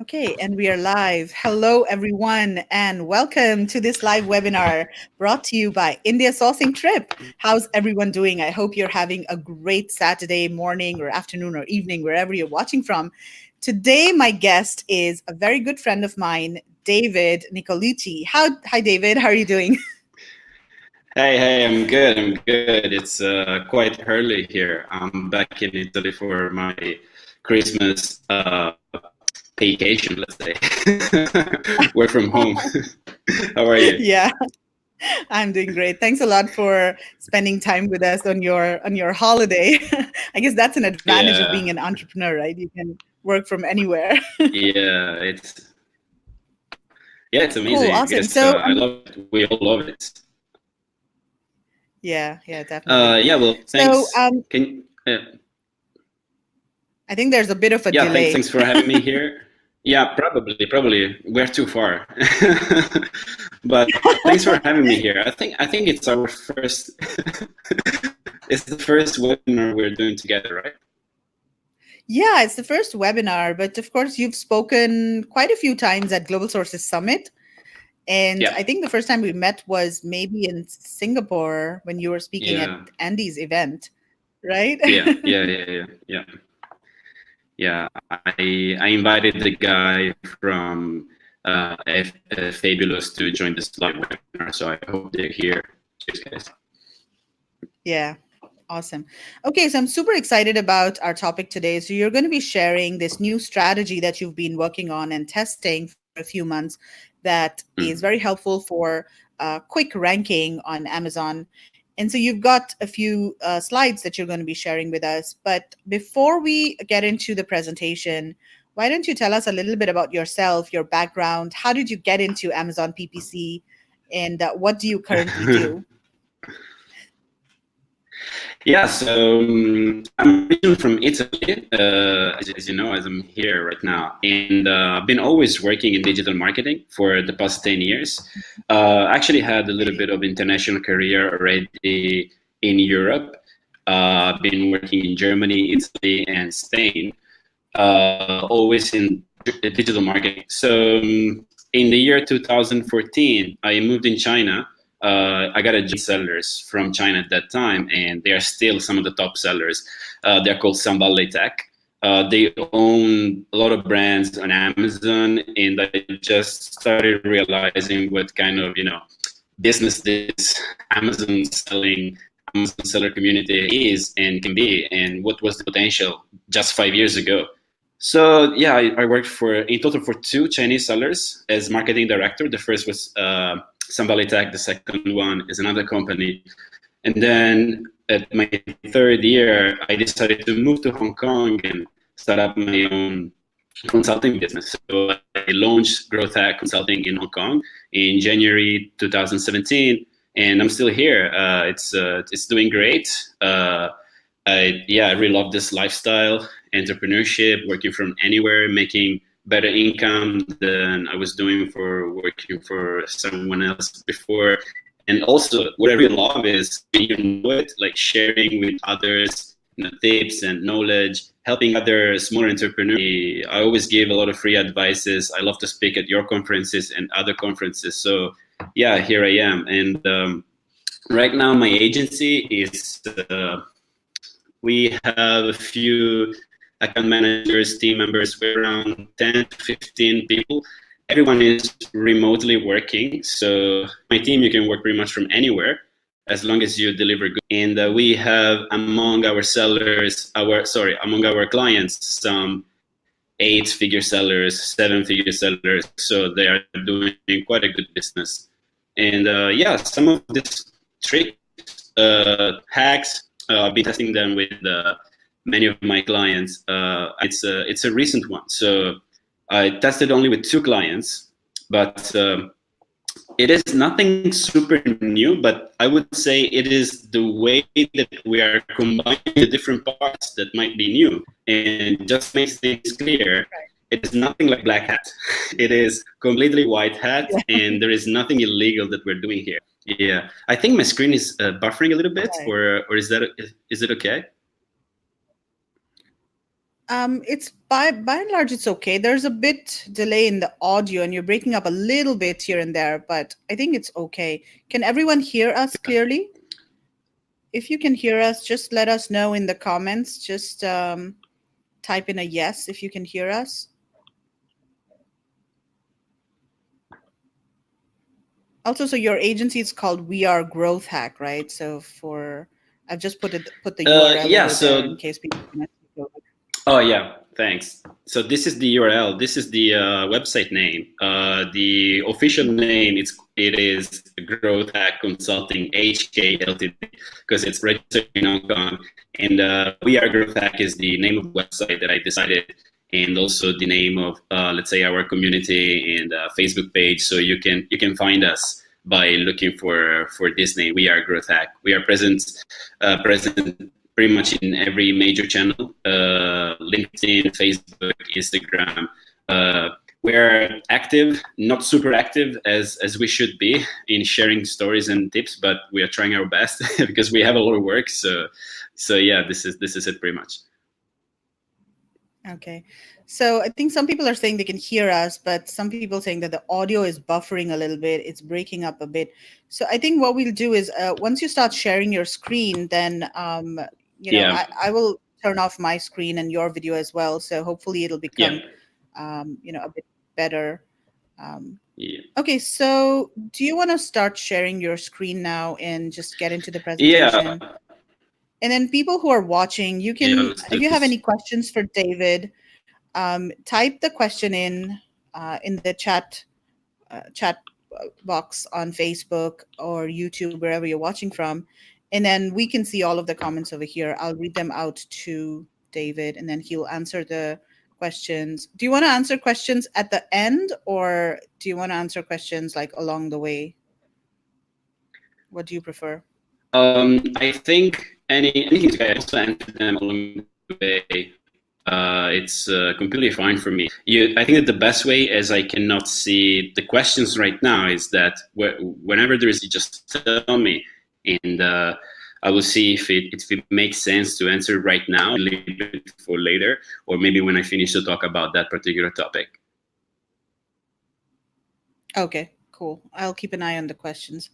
Okay, and we are live. Hello, everyone, and welcome to this live webinar brought to you by India Sourcing Trip. How's everyone doing? I hope you're having a great Saturday morning or afternoon or evening, wherever you're watching from. Today, my guest is a very good friend of mine, David Nicolucci. Hi, David. How are you doing? Hey, I'm good. It's quite early here. I'm back in Italy for my Christmas vacation, let's say. Work from home. How are you? Yeah, I'm doing great. Thanks a lot for spending time with us on your holiday. I guess that's an advantage of being Yeah, an entrepreneur, right? You can work from anywhere. yeah, it's Cool, amazing awesome. because So, I love it. We all love it. yeah, definitely. Yeah, well, So, thanks. Can I think there's a bit of a Yeah, delay. thanks for having me here. Yeah, probably we're too far. But thanks for having me here. I think it's our first it's the first webinar we're doing together, right? Yeah, it's the first webinar, but of course, you've spoken quite a few times at Global Sources Summit. And Yeah. I think the first time we met was maybe in Singapore when you were speaking at Yeah. Andy's event, right? Yeah. Yeah, I invited the guy from Fabulous to join this live webinar, so I hope they're here. Cheers, guys. Yeah, awesome. Okay, so I'm super excited about our topic today. So you're going to be sharing this new strategy that you've been working on and testing for a few months that is very helpful for quick ranking on Amazon. And so you've got a few slides that you're going to be sharing with us. But before we get into the presentation, why don't you tell us a little bit about yourself, your background? How did you get into Amazon PPC? And what do you currently do? Yeah, so I'm originally from Italy, as you know, as I'm here right now, and I've been always working in digital marketing for the past 10 years. Actually had a little bit of international career already in Europe. I've been working in Germany, Italy, and Spain, always in digital marketing. So in the year 2014, I moved in China. I got a job sellers from China at that time, and they are still some of the top sellers. They're called Samballe Tech. They own a lot of brands on Amazon, and I just started realizing what kind of business this Amazon seller community is and can be, and what was the potential just 5 years ago. So yeah, I worked for in total for two Chinese sellers as marketing director. The first was Samballe Tech. The second one is another company. And then at my third year, I decided to move to Hong Kong and start up my own consulting business. So I launched GrowthHack Consulting in Hong Kong in January 2017, and I'm still here. It's doing great. I really love this lifestyle, entrepreneurship, working from anywhere, making better income than I was doing for working for someone else before. And also, what I really love is you know it, like sharing with others, tips and knowledge, helping other smaller entrepreneurs. I always give a lot of free advices. I love to speak at your conferences and other conferences. So yeah, here I am. And right now, my agency is. We have a few account managers, team members. We're around 10 to 15 people. Everyone is remotely working. So my team, you can work pretty much from anywhere as long as you deliver good. And we have among our sellers, among our clients, some 8-figure sellers, 7-figure sellers. So they are doing quite a good business. And yeah, some of these tricks, hacks, I've been testing them with many of my clients. It's a recent one. So I tested only with 2 clients, but it is nothing super new, but I would say it is the way that we are combining the different parts that might be new. And just makes things clear, it is nothing like black hat. It is completely white hat, and there is nothing illegal that we're doing here. Yeah, I think my screen is buffering a little bit, Right. or is it okay? It's by and large, it's okay. There's a bit delay in the audio, and you're breaking up a little bit here and there, but I think it's okay. Can everyone hear us clearly? If you can hear us, just let us know in the comments. Just type in a yes if you can hear us. Also, so your agency is called We Are Growth Hack, right? So I've just put the URL Yeah. over there in So case people can take a look. oh yeah, thanks. So this is the URL. This is the website name. The official name it is Growth Hack Consulting HK Ltd because it's registered in Hong Kong. And We Are Growth Hack is the name of the website that I decided, and also the name of let's say our community and Facebook page. So you can find us by looking for this name. We Are Growth Hack. We are present pretty much in every major channel, LinkedIn, Facebook, Instagram. We're active, not super active as we should be in sharing stories and tips, but we are trying our best because we have a lot of work. So yeah, this is it pretty much. Okay. So I think some people are saying they can hear us, but some people saying that the audio is buffering a little bit. It's breaking up a bit. So I think what we'll do is once you start sharing your screen, then Yeah. I will turn off my screen and your video as well. So hopefully it'll become a bit better. Yeah. Okay, so do you want to start sharing your screen now and just get into the presentation? Yeah. And then people who are watching, you Yeah. can, Let's if do you have this. any questions for David, type the question in the chat box on Facebook or YouTube, wherever you're watching from, and then we can see all of the comments over here. I'll read them out to David, and then he'll answer the questions. Do you want to answer questions at the end, or do you want to answer questions like along the way? What do you prefer? I think anything I also answer them along the way. It's completely fine for me. I think that the best way, as I cannot see the questions right now, is that whenever there is, you just tell me, and I will see if it makes sense to answer right now, and leave it for later, or maybe when I finish to talk about that particular topic. Okay, cool. I'll keep an eye on the questions.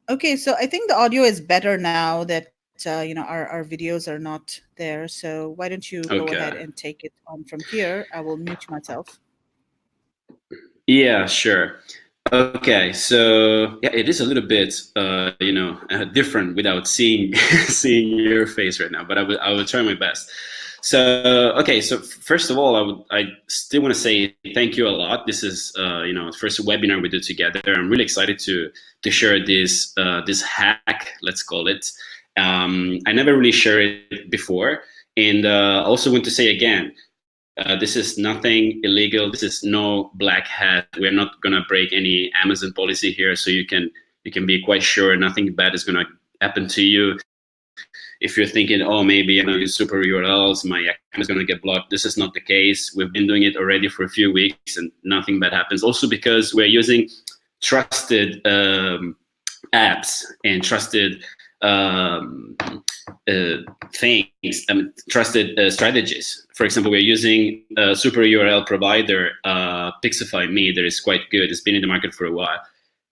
Okay, so I think the audio is better now that our videos are not there. So why don't you go ahead Okay. and take it on from here? I will mute myself. Yeah, sure. Okay, so yeah, it is a little bit, different without seeing seeing your face right now, but I will try my best. So okay, so first of all, I still want to say thank you a lot. This is first webinar we do together. I'm really excited to share this hack, let's call it. I never really shared it before, and also want to say again. This is nothing illegal. This is no black hat. We're not gonna break any Amazon policy here, so you can be quite sure nothing bad is gonna happen to you. If you're thinking, oh, maybe I'm gonna use super URLs, my account is gonna get blocked. This is not the case. We've been doing it already for a few weeks, and nothing bad happens. Also because we're using trusted apps and trusted things, trusted strategies. For example, we're using a super URL provider, Pixify Me, that is quite good. It's been in the market for a while.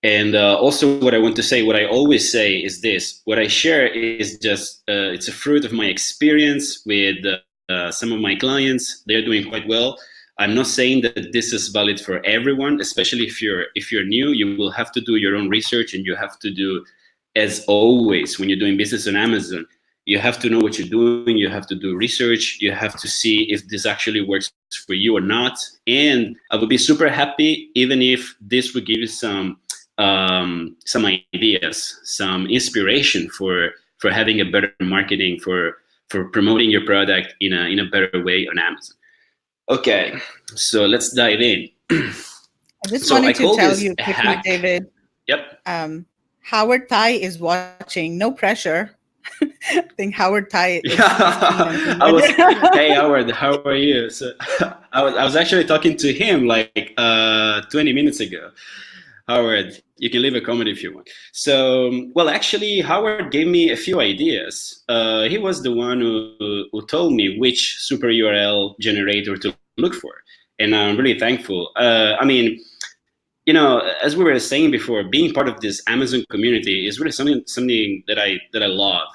And also what I want to say, what I always say is this, what I share is just, it's a fruit of my experience with some of my clients. They're doing quite well. I'm not saying that this is valid for everyone, especially if you're new. You will have to do your own research, and you have to do, as always, when you're doing business on Amazon, you have to know what you're doing. You have to do research. You have to see if this actually works for you or not. And I would be super happy even if this would give you some ideas, some inspiration for having a better marketing, for promoting your product in a better way on Amazon. Okay, so let's dive in. I just wanted to tell you quickly, hack. David. Yep. Howard Thai is watching. No pressure. I think Howard Thai is Hey Howard, how are you? So I was actually talking to him like 20 minutes ago. Howard, you can leave a comment if you want. So, well, actually, Howard gave me a few ideas. He was the one who told me which super URL generator to look for. And I'm really thankful. I mean, you know, as we were saying before, being part of this Amazon community is really something that I love.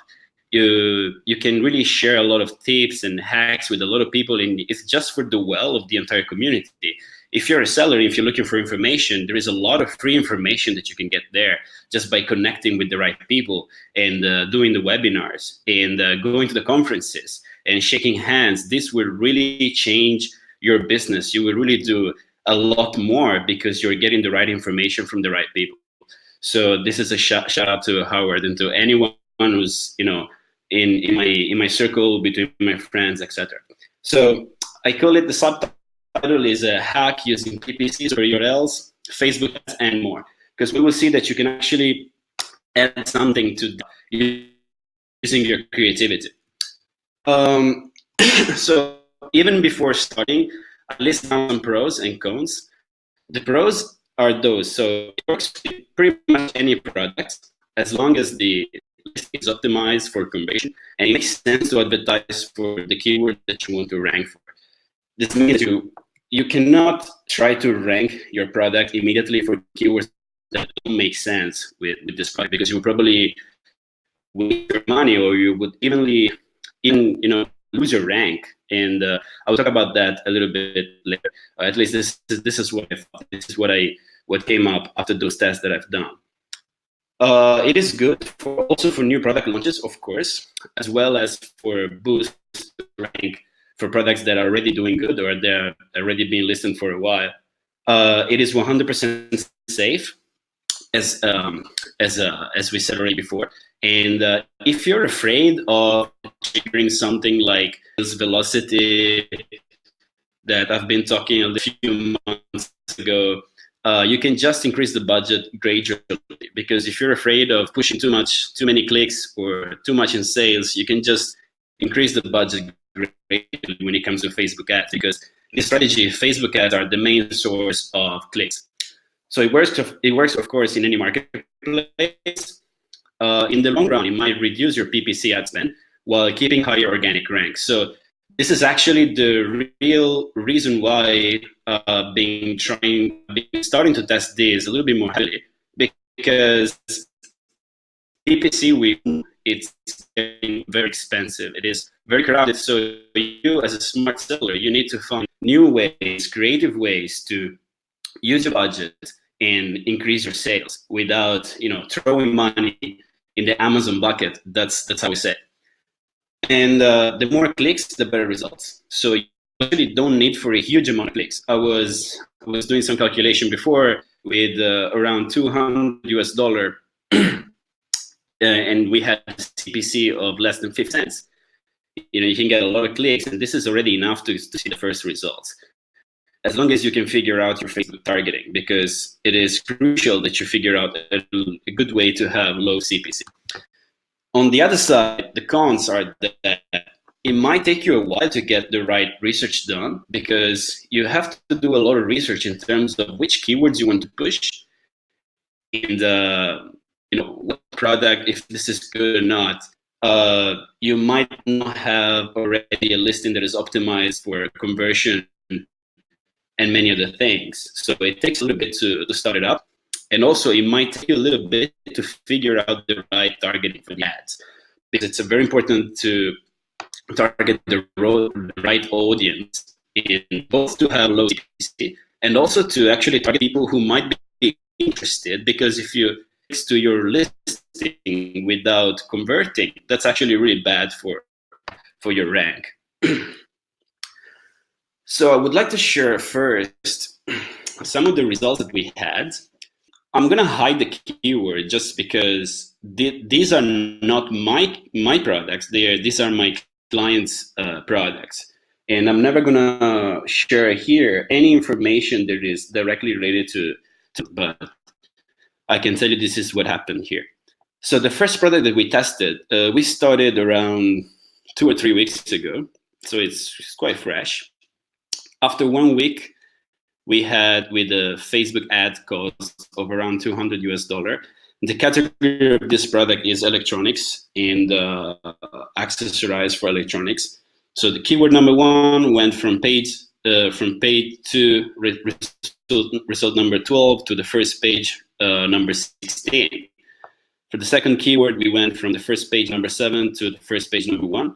You can really share a lot of tips and hacks with a lot of people, and it's just for the well of the entire community. If you're a seller, if you're looking for information, there is a lot of free information that you can get there just by connecting with the right people and doing the webinars and going to the conferences and shaking hands. This will really change your business. You will really do a lot more because you're getting the right information from the right people. So this is a shout out to Howard and to anyone who's, you know, in my circle, between my friends, etc. So I call it, the subtitle is a hack using PPCs or URLs, Facebook ads, and more, because we will see that you can actually add something to using your creativity. So even before starting, I list down some pros and cons. The pros are those. So it works with pretty much any product as long as the listing is optimized for conversion and it makes sense to advertise for the keyword that you want to rank for. This means you cannot try to rank your product immediately for keywords that don't make sense with this product, because you would probably waste your money, or you would even you know, lose your rank. And I will talk about that a little bit later. At least this is what I thought. This is what came up after those tests that I've done. It is good also for new product launches, of course, as well as for boost rank for products that are already doing good or they're already being listed for a while. It is 100% safe, as we said already before. And if you're afraid of triggering something like this velocity that I've been talking a few months ago, you can just increase the budget gradually. Because if you're afraid of pushing too many clicks or too much in sales, you can just increase the budget gradually when it comes to Facebook ads. Because in this strategy, Facebook ads are the main source of clicks. So it works, of course, in any marketplace. In the long run, it might reduce your PPC ad spend while keeping higher organic ranks. So this is actually the real reason why starting to test this a little bit more heavily, because PPC it's getting very expensive. It is very crowded. So you, as a smart seller, you need to find new ways, creative ways to use your budget and increase your sales without, you know, throwing money in the Amazon bucket. That's how we say it. And the more clicks, the better results. So you actually don't need for a huge amount of clicks. I was doing some calculation before with around $200 and we had a CPC of less than 50 cents. You know, you can get a lot of clicks, and this is already enough to see the first results, as long as you can figure out your Facebook targeting, because it is crucial that you figure out a good way to have low CPC. On the other side, the cons are that it might take you a while to get the right research done, because you have to do a lot of research in terms of which keywords you want to push, and you know, what product, if this is good or not. You might not have already a listing that is optimized for conversion and many other things. So it takes a little bit to start it up. And also it might take you a little bit to figure out the right targeting for the ads, because it's very important to target the right audience, in both to have low CPC and also to actually target people who might be interested. Because if you fix to your listing without converting, that's actually really bad for your rank. So I would like to share first some of the results that we had. I'm gonna hide the keyword just because these are not my products. These are my clients' products, and I'm never gonna share here any information that is directly related to. But I can tell you this is what happened here. So the first product that we tested, we started around 2 or 3 weeks ago, so it's quite fresh. After 1 week, we had with a Facebook ad cost of around $200. The category of this product is electronics and accessories for electronics. So the keyword number 1 went from page 2, result number 12, to the first page number 16. For the second keyword, we went from the first page number 7 to the first page number 1.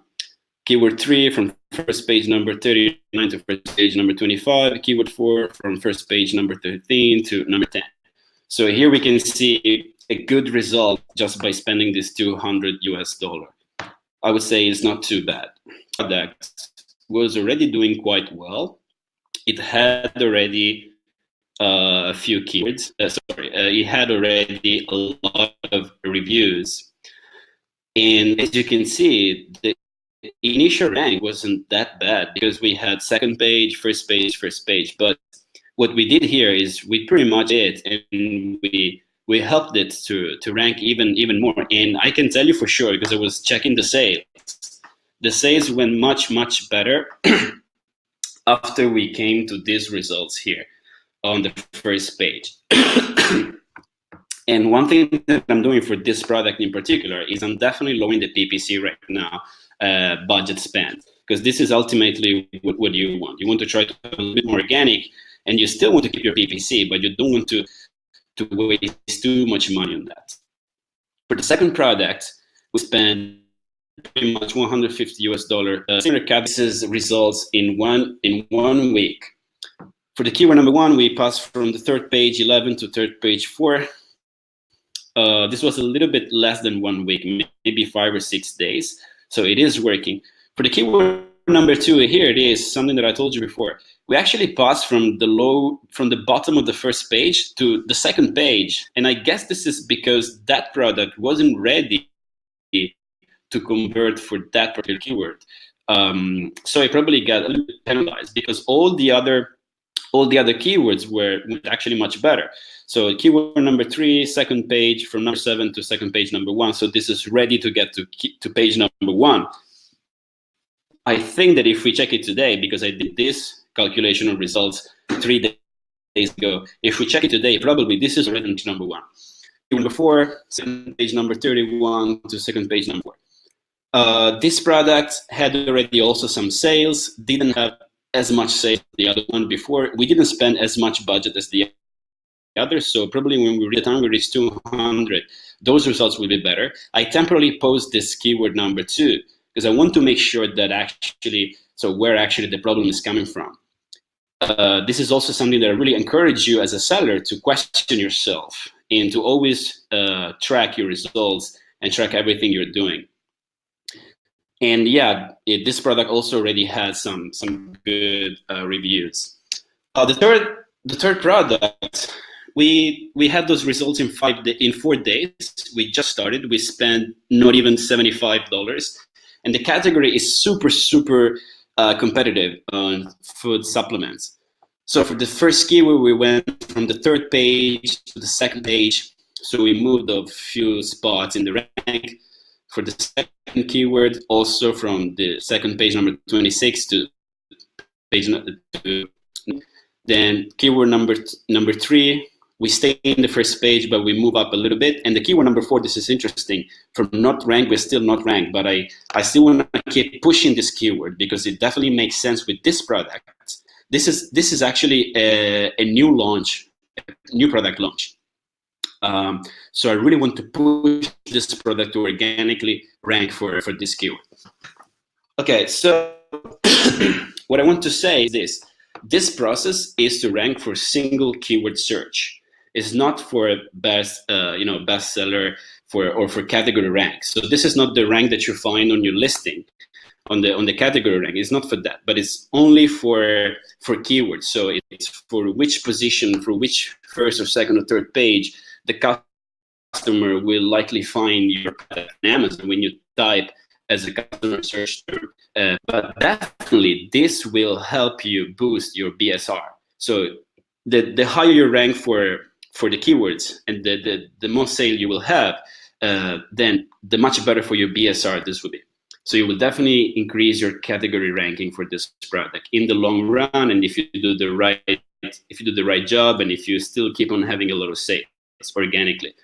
Keyword 3 from first page number 39 to first page number 25. Keyword 4 from first page number 13 to number 10. So here we can see a good result just by spending this $200. I would say it's not too bad. Product was already doing quite well. It had already a few keywords. It had already a lot of reviews. And as you can see, the initial rank wasn't that bad because we had second page, first page. But what we did here is we pretty much did, and we helped it to rank even more. And I can tell you for sure, because I was checking the sales. The sales went much better after we came to these results here on the first page. And one thing that I'm doing for this product in particular is I'm definitely lowering the PPC right now, budget spend, because this is ultimately what you want. You want to try to be a little bit more organic, and you still want to keep your PPC, but you don't want to waste too much money on that. For the second product, we spent pretty much $150. Similar cases results in one week. For the keyword number 1, we passed from the third page 11 to third page 4. This was a little bit less than 1 week, maybe 5 or 6 days. So it is working. For the keyword number 2, here it is, something that I told you before. We actually passed from the bottom of the first page to the second page. And I guess this is because that product wasn't ready to convert for that particular keyword. So it probably got a little bit penalized because all the other keywords were actually much better. So keyword number 3, second page, from number 7 to second page number 1. So this is ready to get to page number 1. I think that if we check it today, because I did this calculation of results 3 days ago, if we check it today, probably this is already page number 1. Number 4, second page number 31 to second page number 4. This product had already also some sales, didn't have as much sales as the other one before. We didn't spend as much budget as the others, so probably when we reach 200, those results will be better. I temporarily post this keyword number 2 because I want to make sure that where actually the problem is coming from. This is also something that I really encourage you as a seller to question yourself and to always track your results and track everything you're doing. And yeah, this product also already has some good reviews. The third product, we had those results in 4 days. We just started. We spent not even $75, and the category is super competitive on food supplements. So for the first keyword, we went from the third page to the second page. So we moved a few spots in the rank. For the second keyword, also from the second page number 26 to page then keyword number 3, we stay in the first page, but we move up a little bit. And the keyword number 4, this is interesting. From not ranked, we're still not ranked, but I still want to keep pushing this keyword because it definitely makes sense with this product. This is actually a new product launch. So I really want to push this product to organically rank for this keyword. Okay, so what I want to say is this. This process is to rank for single keyword search. It's not for bestseller or for category rank. So this is not the rank that you find on your listing, on the category rank. It's not for that, but it's only for keywords. So it's for which position, for which first or second or third page the customer will likely find your product on Amazon when you type as a customer search term. But definitely this will help you boost your BSR. So the higher you rank for the keywords and the more sale you will have, then the much better for your BSR this will be. So you will definitely increase your category ranking for this product in the long run. And if you do the right do the right job, and if you still keep on having a lot of sales organically.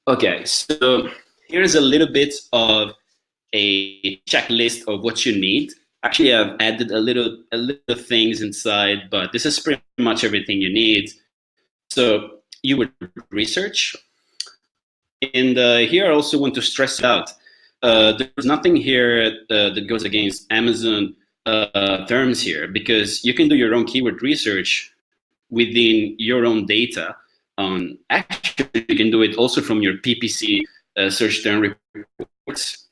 Okay, so here's a little bit of a checklist of what you need. Actually, I've added a little things inside, but this is pretty much everything you need. So you would research, and here I also want to stress out. There's nothing here that goes against Amazon terms here, because you can do your own keyword research within your own data. Actually, you can do it also from your PPC search term reports,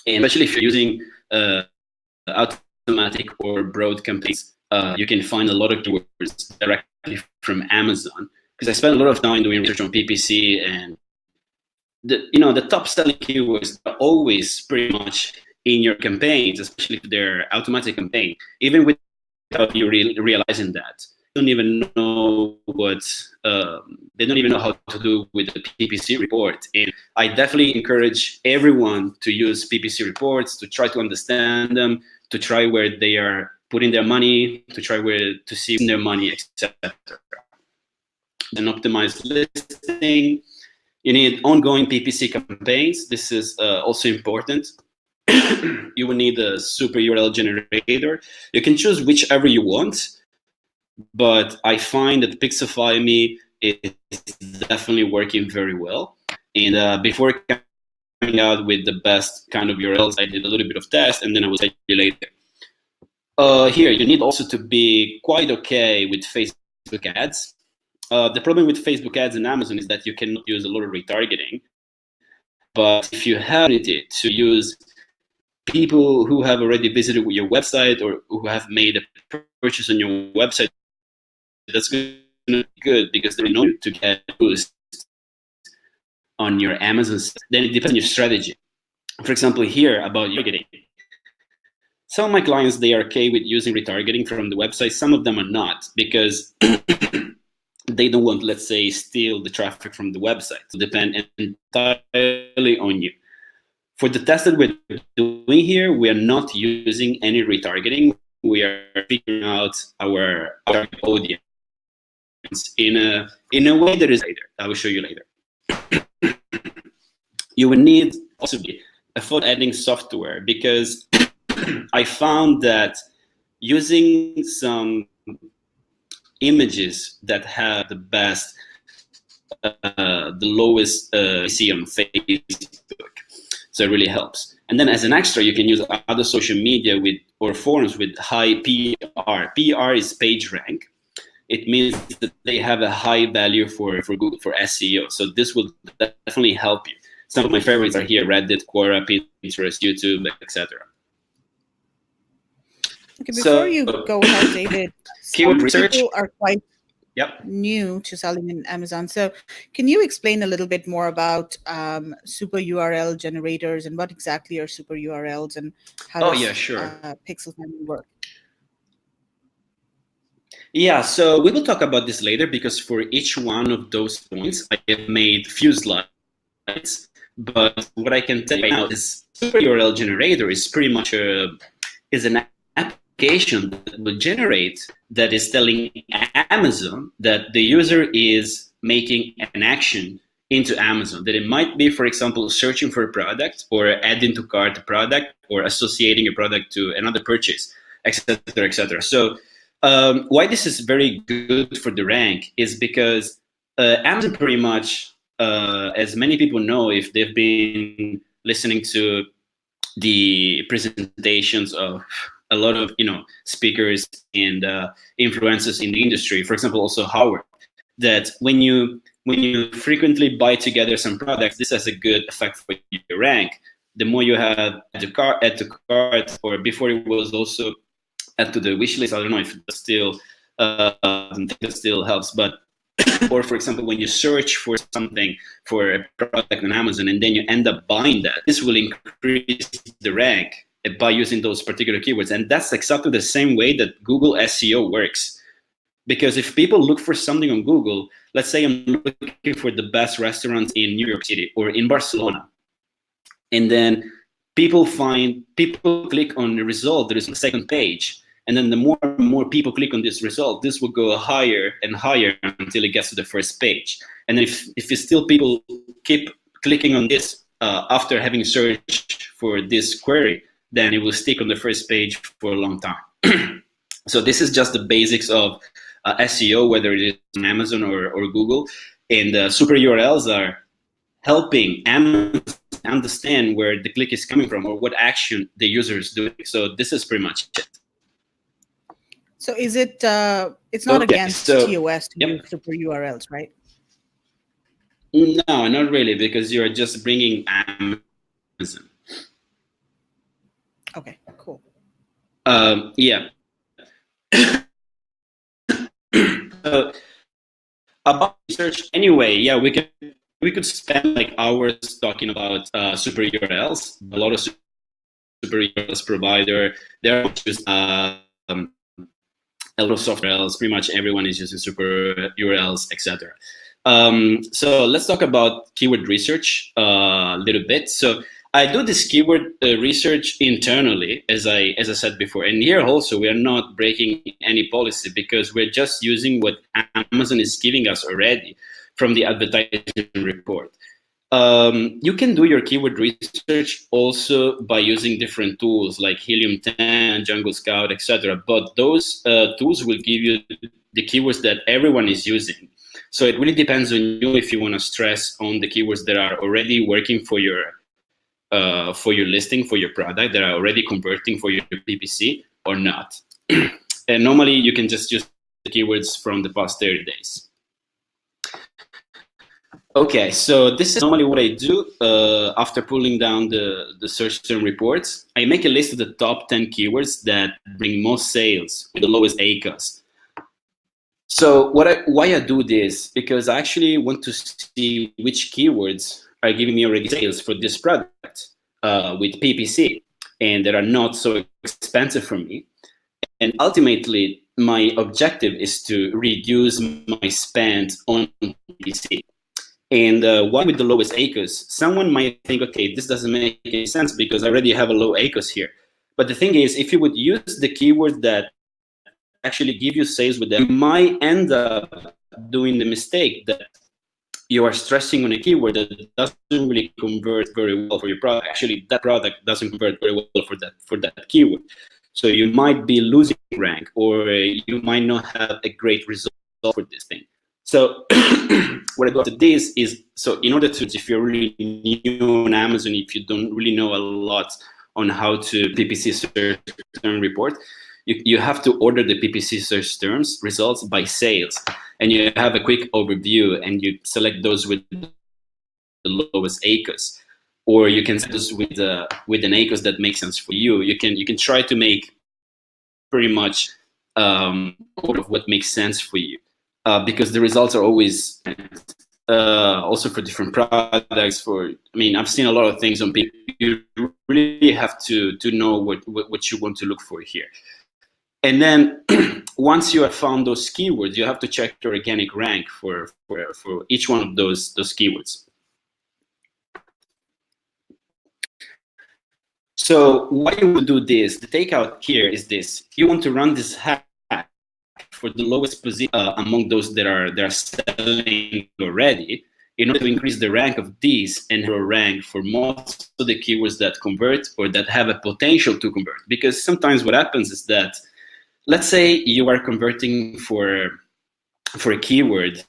and especially if you're using automatic or broad campaigns, you can find a lot of keywords directly from Amazon. Because I spent a lot of time doing research on PPC, and the top selling keywords are always pretty much in your campaigns, especially if they're automatic campaign, even without you realizing that. They don't even know they don't even know how to do with the PPC report. And I definitely encourage everyone to use PPC reports, to try to understand them, to try where they are putting their money, to try where to see their money, etc. An optimized listing. You need ongoing PPC campaigns. This is also important. You will need a super URL generator. You can choose whichever you want, but I find that Pixify Me is definitely working very well. And before coming out with the best kind of URLs, I did a little bit of test, and then I will tell you later. Here, you need also to be quite okay with Facebook ads. The problem with Facebook ads and Amazon is that you cannot use a lot of retargeting. But if you have it to use people who have already visited your website or who have made a purchase on your website, that's going to be good, because they know to get boost on your Amazon. Then it depends on your strategy. For example, here about targeting. Some of my clients, they are okay with using retargeting from the website. Some of them are not, because they don't want, let's say, steal the traffic from the website. So depend entirely on you. For the test that we're doing here, we are not using any retargeting. We are figuring out our target audience in a way that is later. I will show you later. You will need possibly a photo editing software, because I found that using some images that have the best, the lowest see on Facebook, so it really helps. And then as an extra, you can use other social media or forums with high PR. PR is page rank. It means that they have a high value for Google, for SEO. So this will definitely help you. Some of my favorites are here: Reddit, Quora, Pinterest, YouTube, etc. Okay, before you go ahead, David, keyword research. People are quite new to selling in Amazon. So can you explain a little bit more about super URL generators and what exactly are super URLs and how does Pixify Me work? Yeah, so we will talk about this later, because for each one of those points, I have made few slides. But what I can tell you now is super URL generator is pretty much is an application that will generate, that is telling Amazon that the user is making an action into Amazon. That it might be, for example, searching for a product, or adding to cart a product, or associating a product to another purchase, etc., etc. So why this is very good for the rank is because Amazon pretty much, as many people know if they've been listening to the presentations of a lot of speakers and influencers in the industry, for example, also Howard, that when you frequently buy together some products, this has a good effect for your rank. The more you have add to cart, or before it was also add to the wish list. I don't know if it still helps, but or for example, when you search for something, for a product on Amazon, and then you end up buying that, this will increase the rank by using those particular keywords. And that's exactly the same way that Google SEO works. Because if people look for something on Google, let's say I'm looking for the best restaurants in New York City or in Barcelona, and then people click on the result that is on the second page, And then the more and more people click on this result, this will go higher and higher until it gets to the first page. And if it's still people keep clicking on this after having searched for this query, then it will stick on the first page for a long time. So this is just the basics of SEO, whether it is on Amazon or Google. And super URLs are helping Amazon understand where the click is coming from or what action the user is doing. So this is pretty much it. So is it, it's not against TOS to use super URLs, right? No, not really, because you're just bringing Amazon. Okay, cool. Yeah. About research, anyway, yeah, we could spend like hours talking about super URLs. A lot of super URLs provider, there are a lot of software URLs. Pretty much everyone is using super URLs, etc. So let's talk about keyword research a little bit. So I do this keyword research internally, as I said before. And here also, we are not breaking any policy because we're just using what Amazon is giving us already from the advertising report. You can do your keyword research also by using different tools like Helium 10, Jungle Scout, etc. But those tools will give you the keywords that everyone is using. So it really depends on you if you want to stress on the keywords that are already working for your listing, for your product, that are already converting for your PPC or not. And normally you can just use the keywords from the past 30 days. Okay, so this is normally what I do after pulling down the search term reports. I make a list of the top 10 keywords that bring most sales with the lowest ACOS. So why I do this? Because I actually want to see which keywords are giving me already sales for this product with PPC and that are not so expensive for me. And ultimately, my objective is to reduce my spend on PPC. And why with the lowest ACOS? Someone might think, okay, this doesn't make any sense because I already have a low ACOS here. But the thing is, if you would use the keywords that actually give you sales with them, you might end up doing the mistake that you are stressing on a keyword that doesn't really convert very well for your product. Actually, that product doesn't convert very well for that keyword. So you might be losing rank, or you might not have a great result for this thing. So what I do after this is, so in order to, if you're really new on Amazon, if you don't really know a lot on how to PPC search term report, you have to order the PPC search terms results by sales. And you have a quick overview and you select those with the lowest ACOS. Or you can set those with an ACOS that makes sense for you. You can try to make pretty much of what makes sense for you. Because the results are always also for different products. I've seen a lot of things on people. You really have to know what you want to look for here. And then once you have found those keywords, you have to check your organic rank for each one of those keywords. So why you will do this? The takeout here is this: you want to run this hack for the lowest position among those that are selling already, in order to increase the rank of these and rank for most of the keywords that convert or that have a potential to convert. Because sometimes what happens is that, let's say you are converting for a keyword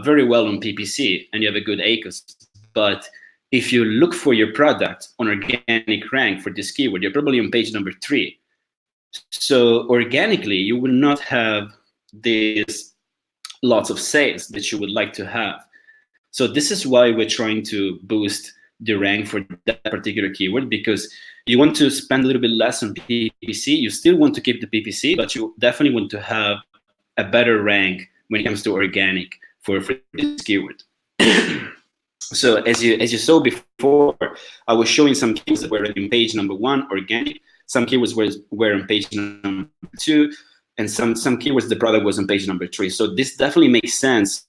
very well on PPC and you have a good ACOS, but if you look for your product on organic rank for this keyword, you're probably on page number 3. So organically, you will not have these lots of sales that you would like to have. So this is why we're trying to boost the rank for that particular keyword, because you want to spend a little bit less on PPC. You still want to keep the PPC, but you definitely want to have a better rank when it comes to organic for this keyword. So as you saw before, I was showing some keywords that were on page number 1, organic. Some keywords were on page number 2, and some keywords the product was on page number 3. So this definitely makes sense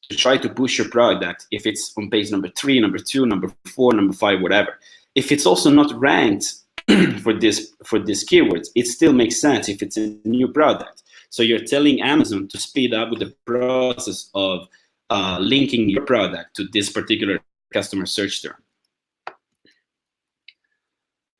to try to push your product if it's on page number 3, number 2, number 4, number 5, whatever. If it's also not ranked for this keywords, it still makes sense if it's a new product. So you're telling Amazon to speed up with the process of linking your product to this particular customer search term.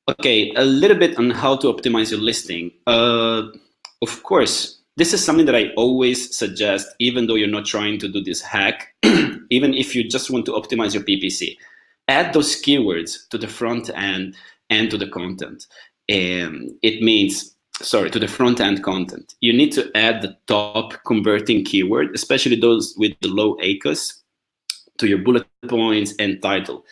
Okay, a little bit on how to optimize your listing. Of course, this is something that I always suggest, even though you're not trying to do this hack, even if you just want to optimize your PPC. Add those keywords to the front end and to the content. It means, sorry, to the front end content. You need to add the top converting keyword, especially those with the low ACOS, to your bullet points and title.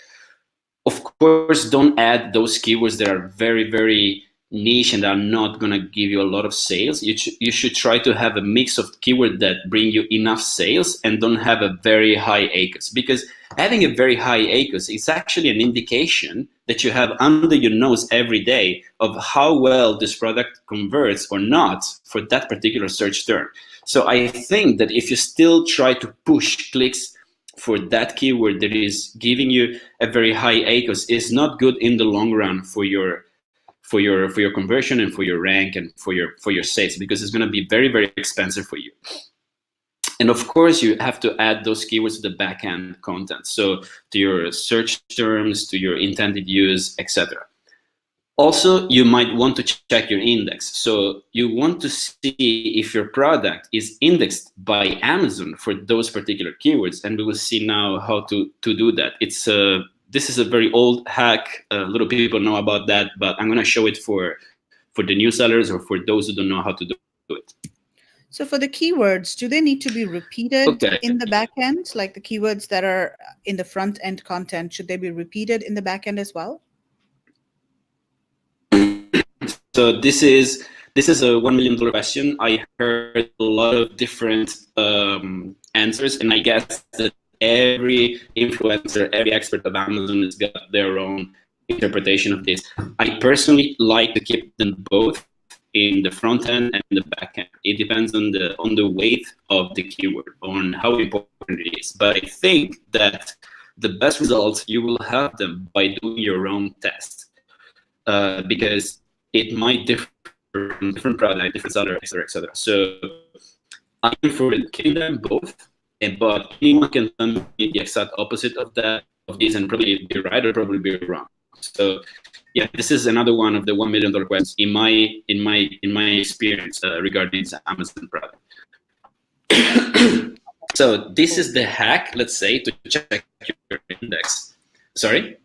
Of course, don't add those keywords that are very, very niche and are not going to give you a lot of sales. You should try to have a mix of keywords that bring you enough sales and don't have a very high ACOS, because having a very high ACOS is actually an indication that you have under your nose every day of how well this product converts or not for that particular search term. So I think that if you still try to push clicks for that keyword that is giving you a very high ACOS, is not good in the long run for your conversion and for your rank and for your sales, because it's going to be very, very expensive for you. And of course, you have to add those keywords to the backend content, so to your search terms, to your intended use, etc. Also, you might want to check your index. So you want to see if your product is indexed by Amazon for those particular keywords, and we will see now how to do that. This is a very old hack. Little people know about that, but I'm going to show it for the new sellers or for those who don't know how to do it. So for the keywords, do they need to be repeated in the back end? Like the keywords that are in the front end content, should they be repeated in the back end as well? So this is a $1 million question. I heard a lot of different answers, and I guess that every influencer, every expert of Amazon has got their own interpretation of this. I personally like to keep them both in the front end and the back end. It depends on the weight of the keyword, on how important it is. But I think that the best results, you will have them by doing your own test, because it might differ from different product, different seller, etc., etc. So I'm for keeping them both, but anyone can tell me the exact opposite of this, and probably be right or probably be wrong. So yeah, this is another one of the $1 million questions in my experience regarding the Amazon product. So this is the hack, let's say, to check your index. Sorry.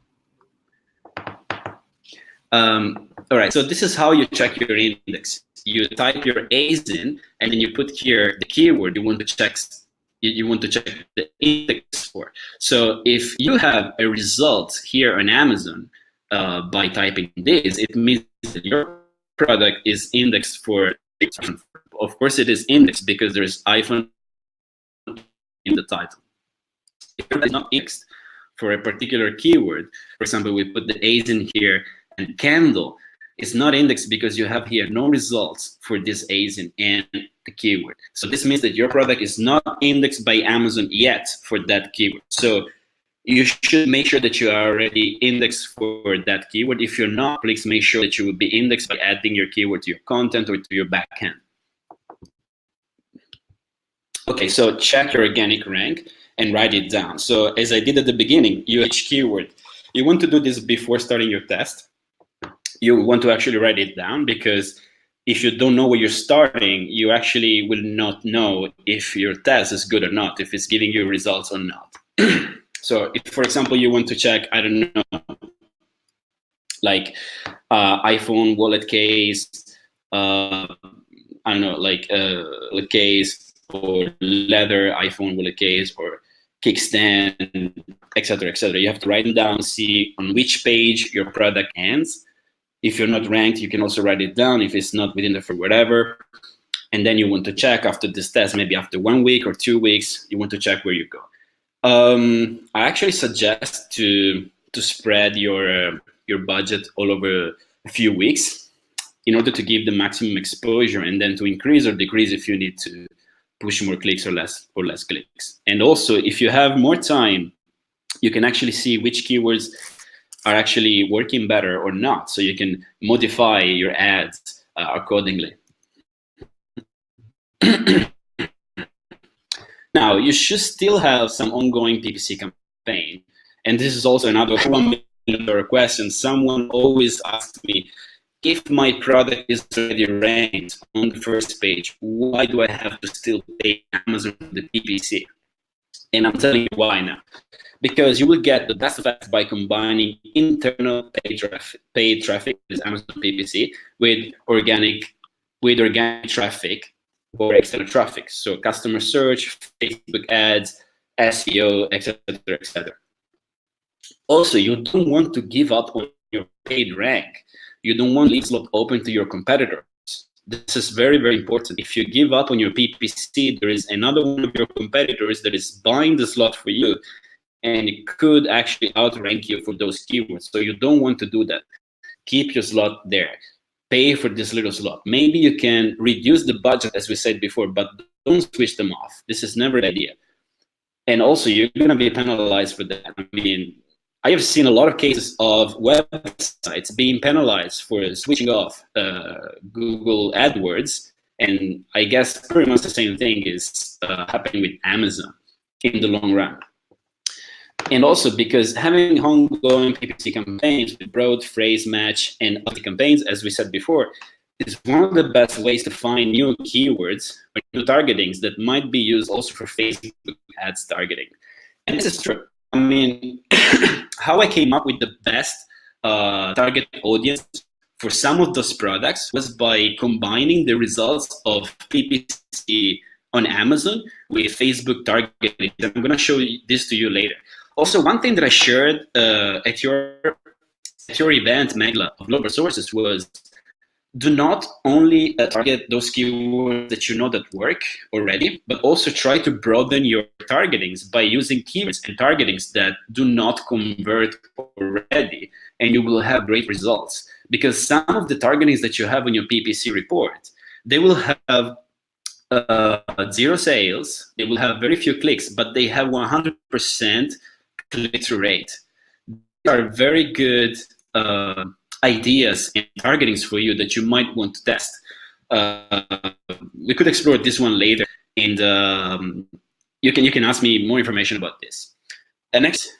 All right, so this is how you check your index. You type your A's in, and then you put here the keyword you want to check. You want to check the index for. So if you have a result here on Amazon by typing this, it means that your product is indexed for. Of course, it is indexed because there is iPhone in the title. If it is not indexed for a particular keyword, for example, we put the A's in here, and candle is not indexed because you have here no results for this ASIN and the keyword. So this means that your product is not indexed by Amazon yet for that keyword. So you should make sure that you are already indexed for that keyword. If you're not, please make sure that you will be indexed by adding your keyword to your content or to your backend. Okay, so check your organic rank and write it down. So as I did at the beginning, each keyword, you want to do this before starting your test. You want to actually write it down, because if you don't know where you're starting, you actually will not know if your test is good or not, if it's giving you results or not. So if, for example, you want to check, I don't know, like iPhone wallet case, I don't know, like wallet case, or leather iPhone wallet case, or kickstand, etc., etc. You have to write them down, see on which page your product ends. If you're not ranked, you can also write it down if it's not within the for whatever. And then you want to check after this test, maybe after 1 week or 2 weeks, you want to check where you go. I actually suggest to spread your budget all over a few weeks in order to give the maximum exposure, and then to increase or decrease if you need to push more clicks or less clicks. And also, if you have more time, you can actually see which keywords are actually working better or not, so you can modify your ads accordingly. Now, you should still have some ongoing PPC campaign. And this is also another $1 million question. Someone always asks me, if my product is already ranked on the first page, why do I have to still pay Amazon for the PPC? And I'm telling you why now. Because you will get the best effects by combining internal paid traffic, is Amazon PPC, with organic traffic or external traffic. So customer search, Facebook ads, SEO, etc., etc. Also, you don't want to give up on your paid rank. You don't want lead slot open to your competitors. This is very, very important. If you give up on your PPC, there is another one of your competitors that is buying the slot for you, and it could actually outrank you for those keywords. So you don't want to do that. Keep your slot there. Pay for this little slot. Maybe you can reduce the budget, as we said before, but don't switch them off. This is never the idea. And also, you're going to be penalized for that. I mean, I have seen a lot of cases of websites being penalized for switching off Google AdWords. And I guess pretty much the same thing is happening with Amazon in the long run. And also because having ongoing PPC campaigns with broad phrase match and other campaigns, as we said before, is one of the best ways to find new keywords or new targetings that might be used also for Facebook ads targeting. And this is true. I mean, how I came up with the best target audience for some of those products was by combining the results of PPC on Amazon with Facebook targeting. I'm going to show this to you later. Also, one thing that I shared at your event, Megla, of Global Sources was do not only target those keywords that you know that work already, but also try to broaden your targetings by using keywords and targetings that do not convert already, and you will have great results. Because some of the targetings that you have on your PPC report, they will have zero sales, they will have very few clicks, but they have 100% click-through rate. These are very good ideas and targetings for you that you might want to test. We could explore this one later, and you can ask me more information about this. And next,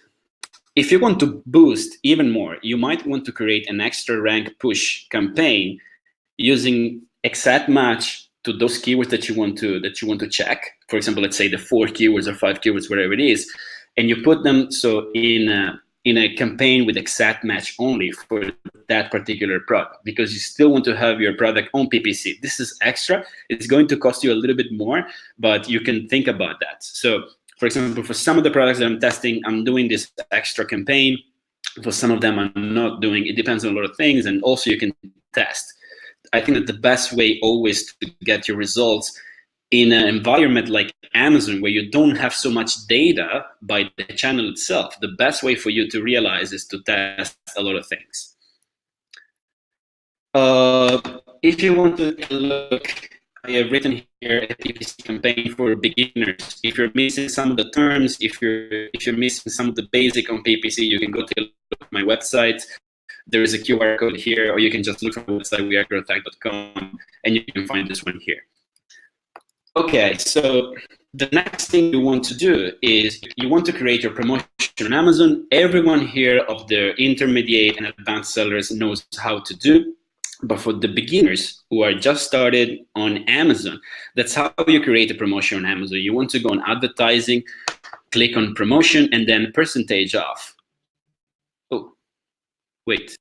if you want to boost even more, you might want to create an extra rank push campaign using exact match to those keywords that you want to check. For example, let's say the 4 keywords or 5 keywords, whatever it is, and you put them so in a campaign with exact match only for that particular product, because you still want to have your product on PPC. This is extra. It's going to cost you a little bit more, but you can think about that. So, for example, for some of the products that I'm testing, I'm doing this extra campaign. For some of them, I'm not doing. It depends on a lot of things, and also you can test. I think that the best way always to get your results in an environment like Amazon, where you don't have so much data by the channel itself, the best way for you to realize is to test a lot of things. If you want to look, I have written here a PPC campaign for beginners. If you're missing some of the terms, if you're missing some of the basic on PPC, you can go to my website. There is a QR code here, or you can just look for the website, wearegrowthhack.com, and you can find this one here. Okay, so the next thing you want to do is you want to create your promotion on Amazon. Everyone here of the intermediate and advanced sellers knows how to do. But for the beginners who are just started on Amazon, that's how you create a promotion on Amazon. You want to go on advertising, click on promotion, and then percentage off. Oh, wait.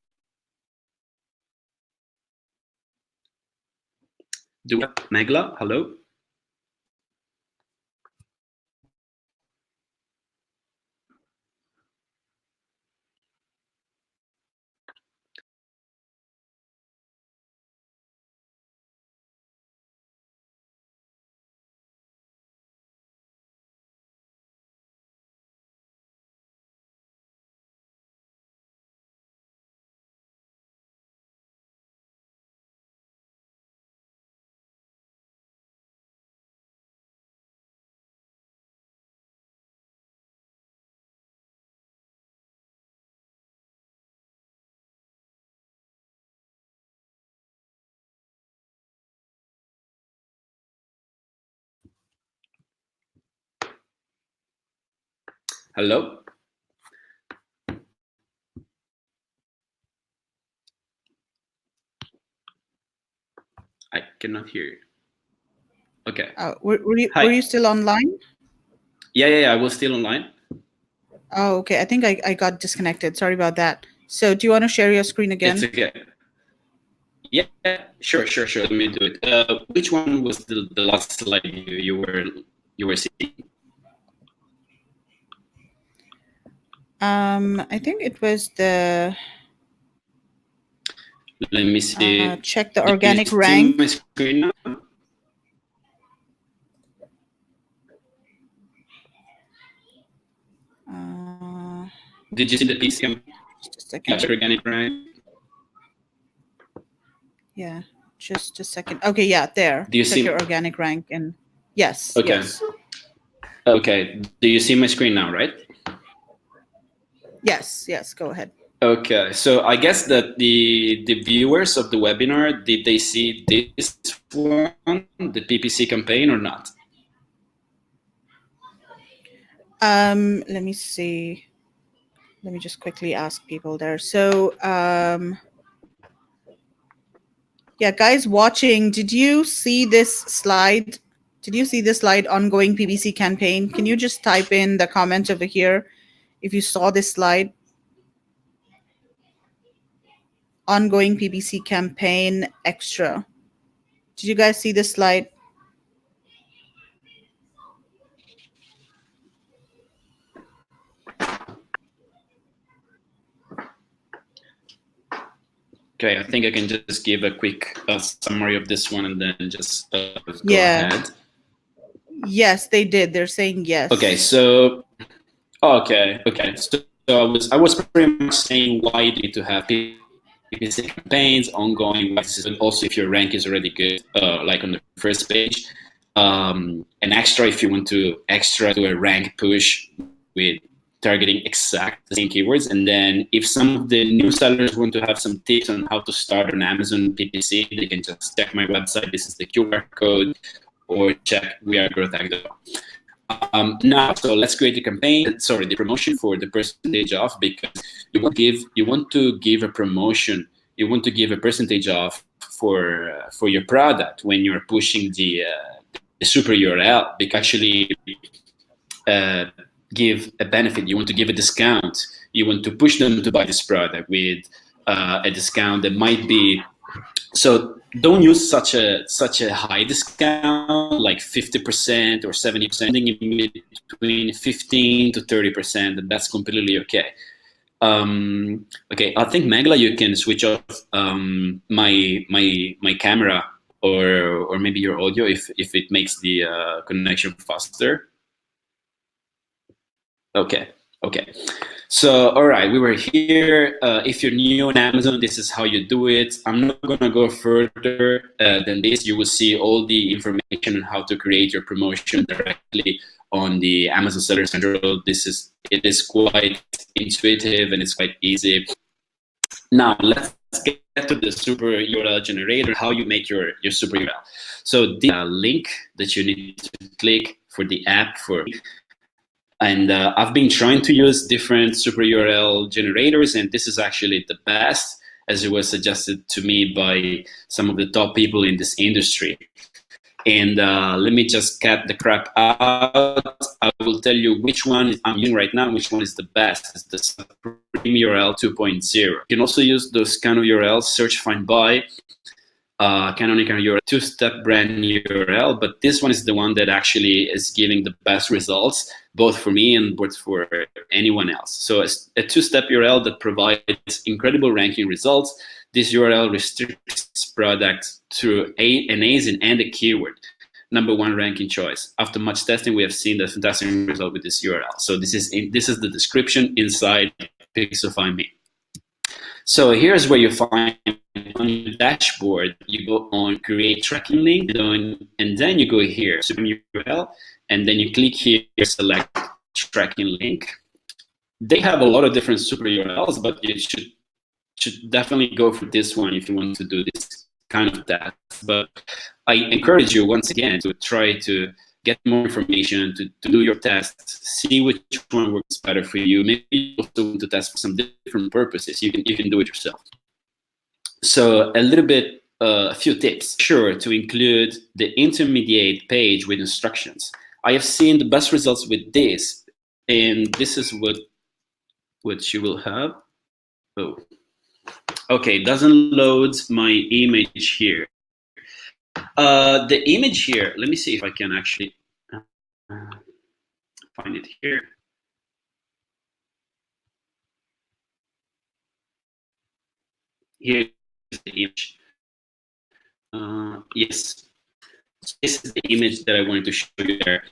Megla, hello? Hello? I cannot hear you. Okay. Were you still online? Yeah. I was still online. Oh, okay. I think I got disconnected. Sorry about that. So do you want to share your screen again? It's okay. Yeah, sure. Let me do it. Which one was the last slide you were seeing? I think it was the. Let me see. Check the organic rank. My screen now? Did you see the PPC campaign? Just a second. Yeah, organic rank. Yeah, just a second. Okay, yeah, there. Do you check see your organic rank and yes. Okay. Yes. Okay. Do you see my screen now, right? Yes. Go ahead. Okay, so I guess that the viewers of the webinar, did they see this one, the PPC campaign, or not? Let me see. Let me just quickly ask people there. So, yeah, guys watching, did you see this slide? Did you see this slide, ongoing PPC campaign? Can you just type in the comment over here if you saw this slide? Ongoing PPC campaign extra. Did you guys see this slide? Okay, I think I can just give a quick summary of this one and then just go ahead. Yes, they did. They're saying yes. Okay, so okay. So I was pretty much saying why do you need to have PPC campaigns ongoing, and also if your rank is already good, like on the first page. An extra if you want to do a rank push with targeting exact the same keywords. And then if some of the new sellers want to have some tips on how to start on Amazon PPC, they can just check my website. This is the QR code, or check wearegrowthhack.com. Now, so let's create the campaign. Sorry, the promotion for the percentage off, because you want to give a promotion. You want to give a percentage off for your product when you're pushing the super URL, because actually give a benefit. You want to give a discount. You want to push them to buy this product with a discount that might be. So don't use such a high discount, like 50% or 70%, in between 15 to 30%, and that's completely okay. Okay, I think Megla, you can switch off my camera or maybe your audio if it makes the connection faster. Okay. So, all right, we were here. If you're new on Amazon, this is how you do it. I'm not going to go further than this. You will see all the information on how to create your promotion directly on the Amazon Seller Central. It is quite intuitive and it's quite easy. Now, let's get to the super URL generator, how you make your super URL. So the link that you need to click for the app and I've been trying to use different super URL generators, and this is actually the best, as it was suggested to me by some of the top people in this industry. And let me just cut the crap out. I will tell you which one I'm using right now, which one is the best. It's the Supreme URL 2.0. You can also use those kind of URLs, search, find, buy, canonical URL, two-step brand URL, but this one is the one that actually is giving the best results, both for me and both for anyone else. So a two-step URL that provides incredible ranking results. This URL restricts products through an ASIN and a keyword. #1 ranking choice. After much testing, we have seen the fantastic result with this URL. So this is the description inside Pixelfy Me. So here's where you find on your dashboard, you go on create tracking link, and then you go here, Supreme URL, and then you click here, select tracking link. They have a lot of different super URLs, but you should definitely go for this one if you want to do this kind of task. But I encourage you once again to try to get more information, to do your tests, see which one works better for you. Maybe you also want to test for some different purposes. You can do it yourself. So a little bit, a few tips. Sure to include the intermediate page with instructions. I have seen the best results with this, and this is what you will have. Oh, okay, doesn't load my image here. The image here, let me see if I can actually find it here. Here's the image. Yes, so this is the image that I wanted to show you there.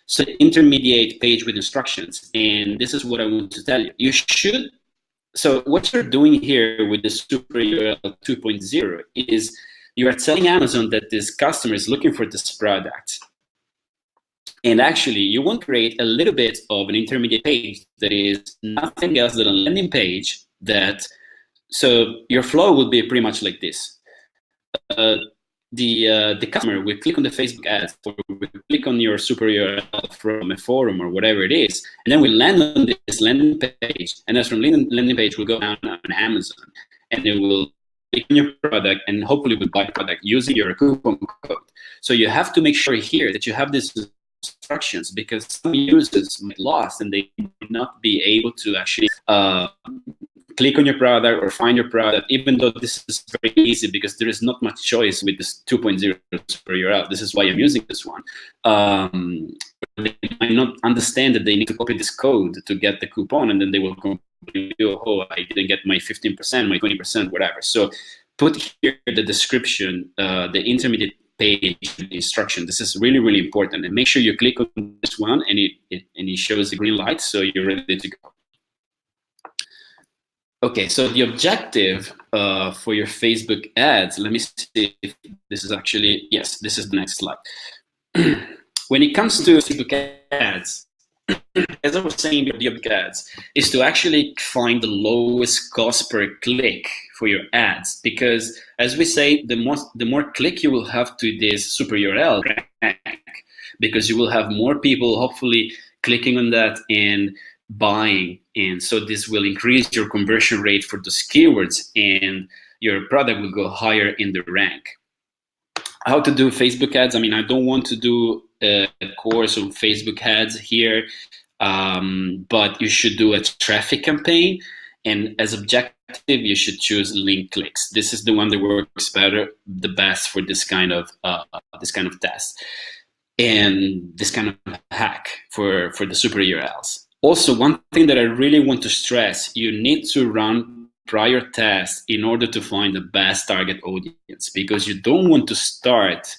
So the intermediate page with instructions, and this is what I want to tell you. You should, so what you're doing here with the Super URL 2.0 is you are telling Amazon that this customer is looking for this product. And actually, you want to create a little bit of an intermediate page that is nothing else than a landing page that, so your flow would be pretty much like this. The customer will click on the Facebook ads, or will click on your Super URL from a forum or whatever it is, and then we land on this landing page. And as from landing page, we'll go down on Amazon, and it will click on your product, and hopefully we'll buy the product using your coupon code. So you have to make sure here that you have these instructions, because some users might lost and they might not be able to actually click on your product or find your product, even though this is very easy because there is not much choice with this 2.0 Super URL. This is why I'm using this one. They might not understand that they need to copy this code to get the coupon, and then they will complain, oh, I didn't get my 15%, my 20%, whatever. So put here the description, the intermediate page instruction. This is really, really important. And make sure you click on this one and it shows the green light, so you're ready to go. Okay, so the objective for your Facebook ads, let me see if this is actually, yes, this is the next slide. When it comes to Facebook ads, as I was saying, the Facebook ads is to actually find the lowest cost per click for your ads, because as we say, the more click you will have to this Super URL rank, because you will have more people hopefully clicking on that and buying, and so this will increase your conversion rate for those keywords, and your product will go higher in the rank. How to do Facebook ads? I mean, I don't want to do a course on Facebook ads here, but you should do a traffic campaign, and as objective, you should choose link clicks. This is the one that works the best for this kind of test and this kind of hack for the super URLs. Also, one thing that I really want to stress, you need to run prior tests in order to find the best target audience, because you don't want to start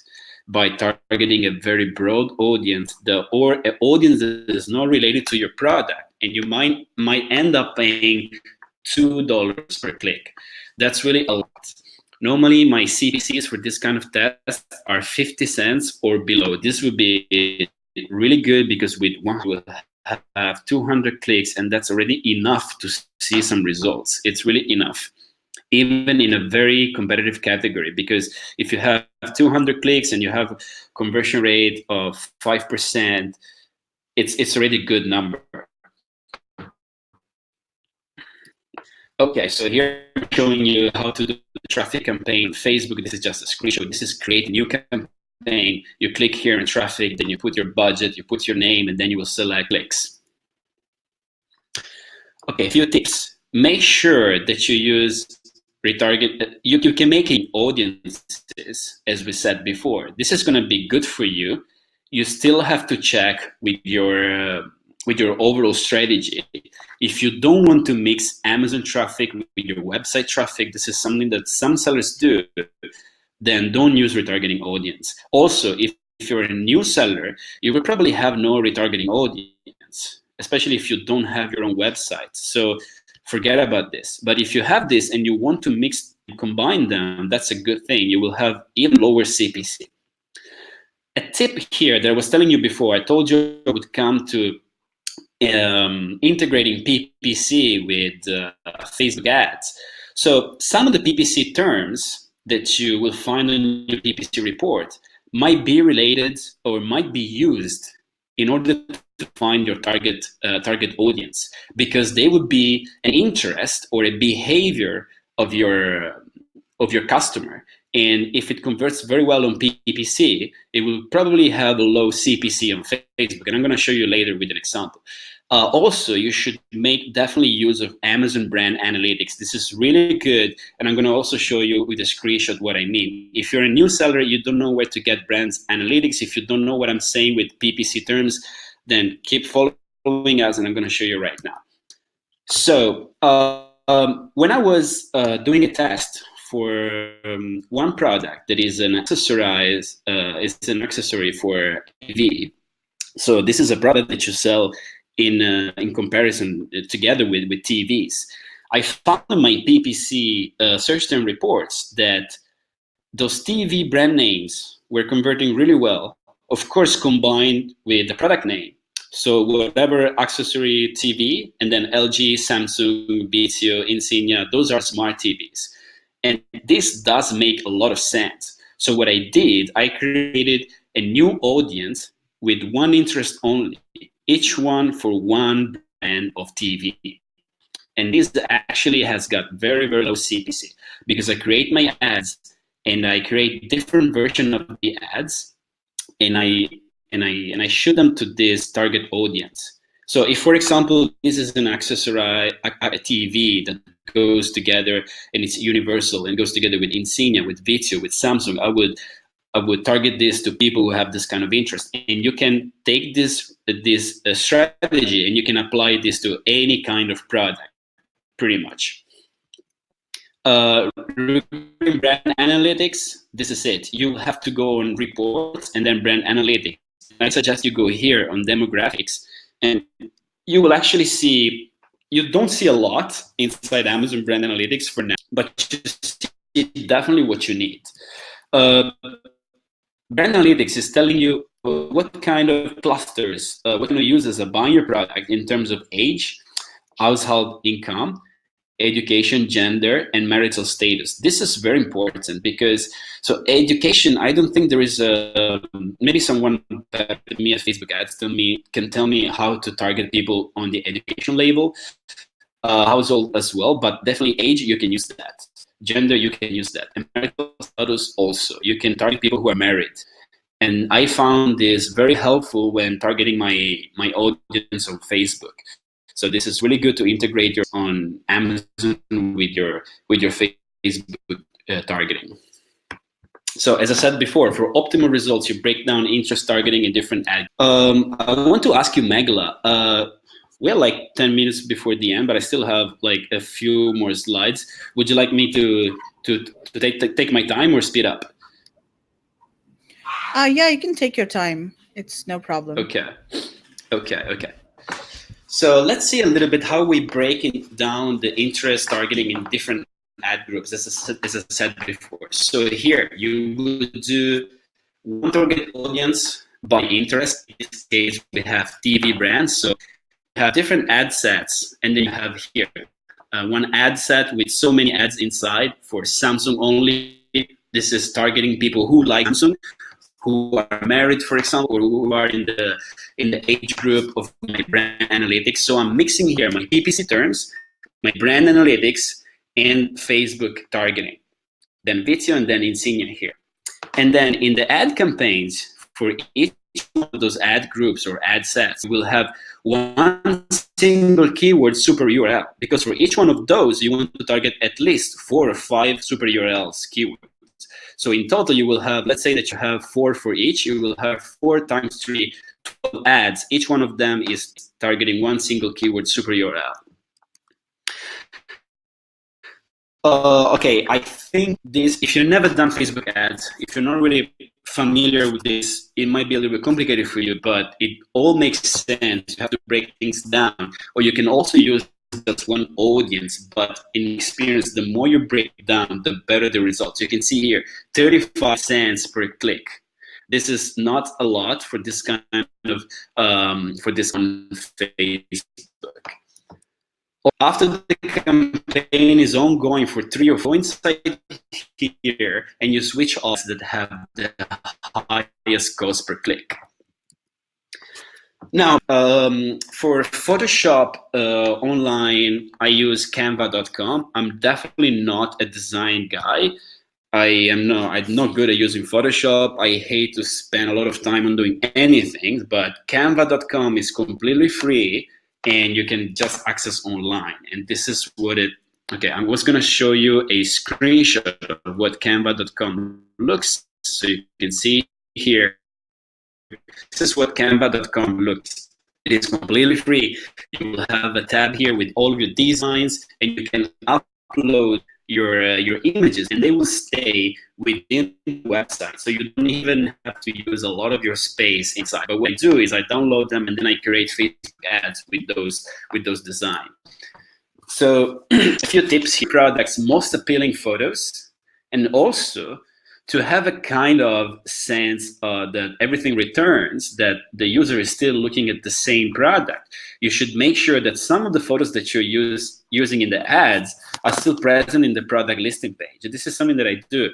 by targeting a very broad audience or an audience that is not related to your product, and you might end up paying $2 per click. That's really a lot. Normally, my CPCs for this kind of test are 50 cents or below. This would be really good because with one will have 200 clicks, and that's already enough to see some results. It's really enough, even in a very competitive category, because if you have 200 clicks and you have conversion rate of 5%, it's already a good number. Okay, so here I'm showing you how to do the traffic campaign. Facebook, this is just a screenshot. This is create a new campaign. You click here in traffic, then you put your budget, you put your name, and then you will select clicks. Okay, a few tips. Make sure that you use retarget. You can make audiences, as we said before. This is going to be good for you. You still have to check with your overall strategy. If you don't want to mix Amazon traffic with your website traffic, this is something that some sellers do, then don't use retargeting audience. Also, if you're a new seller, you will probably have no retargeting audience, especially if you don't have your own website. So forget about this. But if you have this and you want to combine them, that's a good thing. You will have even lower CPC. A tip here that I was telling you before, I told you I would come to integrating PPC with Facebook ads. So some of the PPC terms that you will find in your PPC report might be related or might be used in order to find your target audience, because they would be an interest or a behavior of your customer. And if it converts very well on PPC, it will probably have a low CPC on Facebook. And I'm going to show you later with an example. Also, you should make definitely use of Amazon Brand Analytics. This is really good. And I'm going to also show you with a screenshot what I mean. If you're a new seller, you don't know where to get brands analytics. If you don't know what I'm saying with PPC terms, then keep following us, and I'm going to show you right now. So when I was doing a test for one product that is an accessory for TV. So this is a product that you sell in comparison together with TVs. I found in my PPC search term reports that those TV brand names were converting really well, of course, combined with the product name. So whatever accessory TV, and then LG, Samsung, Vizio, Insignia, those are smart TVs. And this does make a lot of sense. So what I did, I created a new audience with one interest only, each one for one brand of TV. And this actually has got very, very low CPC, because I create my ads and I create different version of the ads, and I shoot them to this target audience. So if, for example, this is an accessory, a TV that goes together and it's universal and goes together with Insignia, with Vizio, with Samsung, I would target this to people who have this kind of interest. And you can take this strategy and you can apply this to any kind of product, pretty much. Brand analytics, this is it. You have to go on reports and then brand analytics. I suggest you go here on demographics, and you will actually see, you don't see a lot inside Amazon Brand Analytics for now, but you see definitely what you need. Brand Analytics is telling you what kind of clusters, what kind of users are buying your product in terms of age, household income, education, gender, and marital status. This is very important because, so education, I don't think there is maybe someone that me at Facebook ads can tell me how to target people on the education label, household as well, but definitely age, you can use that. Gender, you can use that. And marital status also, you can target people who are married. And I found this very helpful when targeting my audience on Facebook. So this is really good to integrate on Amazon with your Facebook targeting. So as I said before, for optimal results, you break down interest targeting in different ads. I want to ask you, Megla, we're like 10 minutes before the end, but I still have like a few more slides. Would you like me to take my time or speed up? Yeah, you can take your time. It's no problem. Okay. So let's see a little bit how we break down the interest targeting in different ad groups, as I said before. So here you would do one target audience by interest. In this case, we have TV brands. So you have different ad sets, and then you have here one ad set with so many ads inside for Samsung only. This is targeting people who like Samsung, who are married, for example, or who are in the age group of my brand analytics. So I'm mixing here my PPC terms, my brand analytics, and Facebook targeting. Then Vizio, and then Insignia here. And then in the ad campaigns, for each one of those ad groups or ad sets, we'll have one single keyword super URL, because for each one of those, you want to target at least 4 or 5 super URLs keywords. So in total, you will have, let's say that you have 4 for each, you will have 4 times 3, 12 ads. Each one of them is targeting one single keyword super URL. Okay, I think this, if you've never done Facebook ads, if you're not really familiar with this, it might be a little bit complicated for you, but it all makes sense. You have to break things down, or you can also use just one audience, but in experience, the more you break down, the better the results. You can see here, 35 cents per click. This is not a lot for this kind of, for this on Facebook. After the campaign is ongoing for 3 or 4 inside here, and you switch off that have the highest cost per click. Now, for Photoshop online, I use Canva.com. I'm definitely not a design guy. I'm not good at using Photoshop. I hate to spend a lot of time on doing anything, but Canva.com is completely free and you can just access online. And this is what okay, I was gonna show you a screenshot of what Canva.com looks, so you can see here. This is what Canva.com looks. It is completely free. You will have a tab here with all of your designs, and you can upload your images, and they will stay within the website. So you don't even have to use a lot of your space inside. But what I do is I download them, and then I create Facebook ads with those designs. So a few tips here: products, most appealing photos, and also to have a kind of sense that everything returns, that the user is still looking at the same product. You should make sure that some of the photos that you're using in the ads are still present in the product listing page. This is something that I do.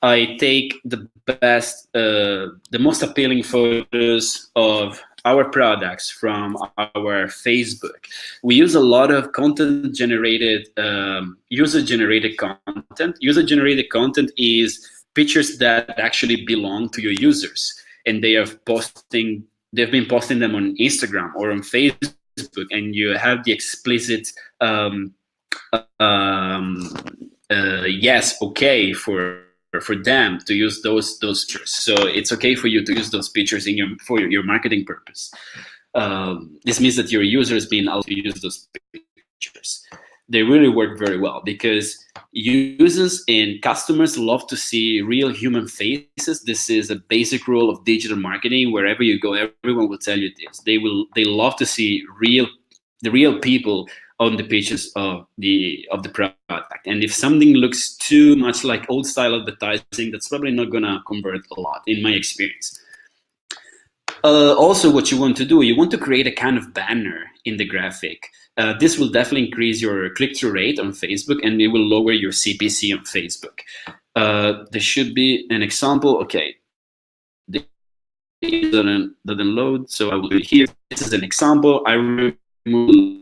I take the best, the most appealing photos of our products from our Facebook. We use a lot of content generated, user-generated content. User-generated content is pictures that actually belong to your users, and they've been posting them on Instagram or on Facebook, and you have the explicit yes, okay for them to use those pictures. So it's okay for you to use those pictures for your marketing purpose. This means that your user is being allowed to use those pictures. They really work very well because users and customers love to see real human faces. This is a basic rule of digital marketing. Wherever you go, everyone will tell you this. They love to see the real people on the pages of the product. And if something looks too much like old style advertising, that's probably not gonna convert a lot, in my experience. Also, what you want to do, you want to create a kind of banner in the graphic. This will definitely increase your click-through rate on Facebook, and it will lower your CPC on Facebook. There should be an example. Okay, it doesn't load, so I will do it here. This is an example. I remove the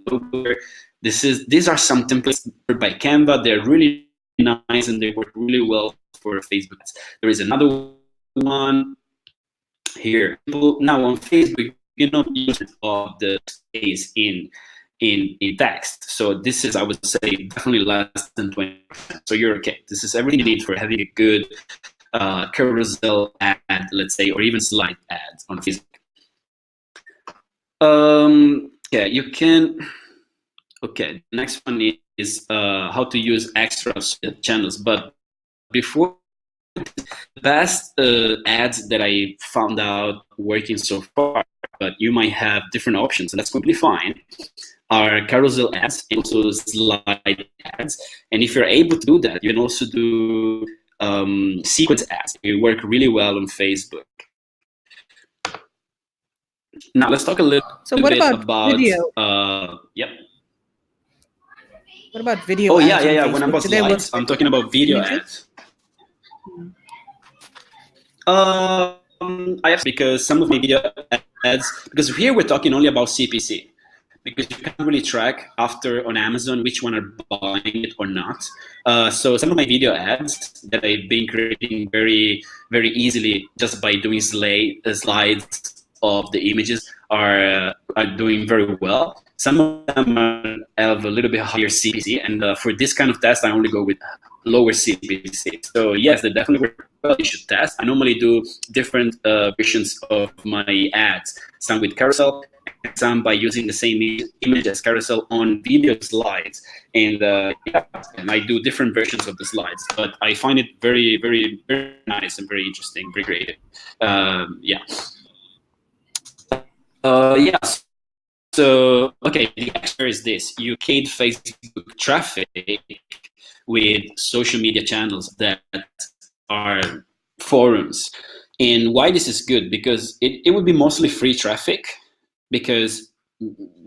logo. These are some templates by Canva. They're really nice and they work really well for Facebook. There is another one here. Now on Facebook, you cannot use of the space in text. So this is, I would say, definitely less than 20%. So you're okay. This is everything you need for having a good carousel ad, let's say, or even slide ads on Facebook. Yeah, you can. Okay, the next one is how to use extra channels. But before, the best ads that I found out working so far, but you might have different options, and that's completely fine, are carousel ads and also slide ads. And if you're able to do that, you can also do sequence ads. They work really well on Facebook. Now let's talk a little bit about video? Yep. What about video? Oh yeah. When I'm about slides, I'm talking about video ads. I have, because some of my video ads, because here we're talking only about CPC, because you can't really track after on Amazon which one are buying it or not. So some of my video ads that I've been creating very, very easily just by doing slides of the images are doing very well. Some of them have a little bit higher CPC, and for this kind of test, I only go with lower CPC. So yes, they definitely work well. You should test. I normally do different versions of my ads, some with carousel, and some by using the same image as carousel on video slides. And yeah, and I do different versions of the slides, but I find it very, very, very nice and very interesting, very creative. Yeah. Yes. So, okay, the answer is this. You paid Facebook traffic with social media channels that are forums. And why this is good? Because it would be mostly free traffic, because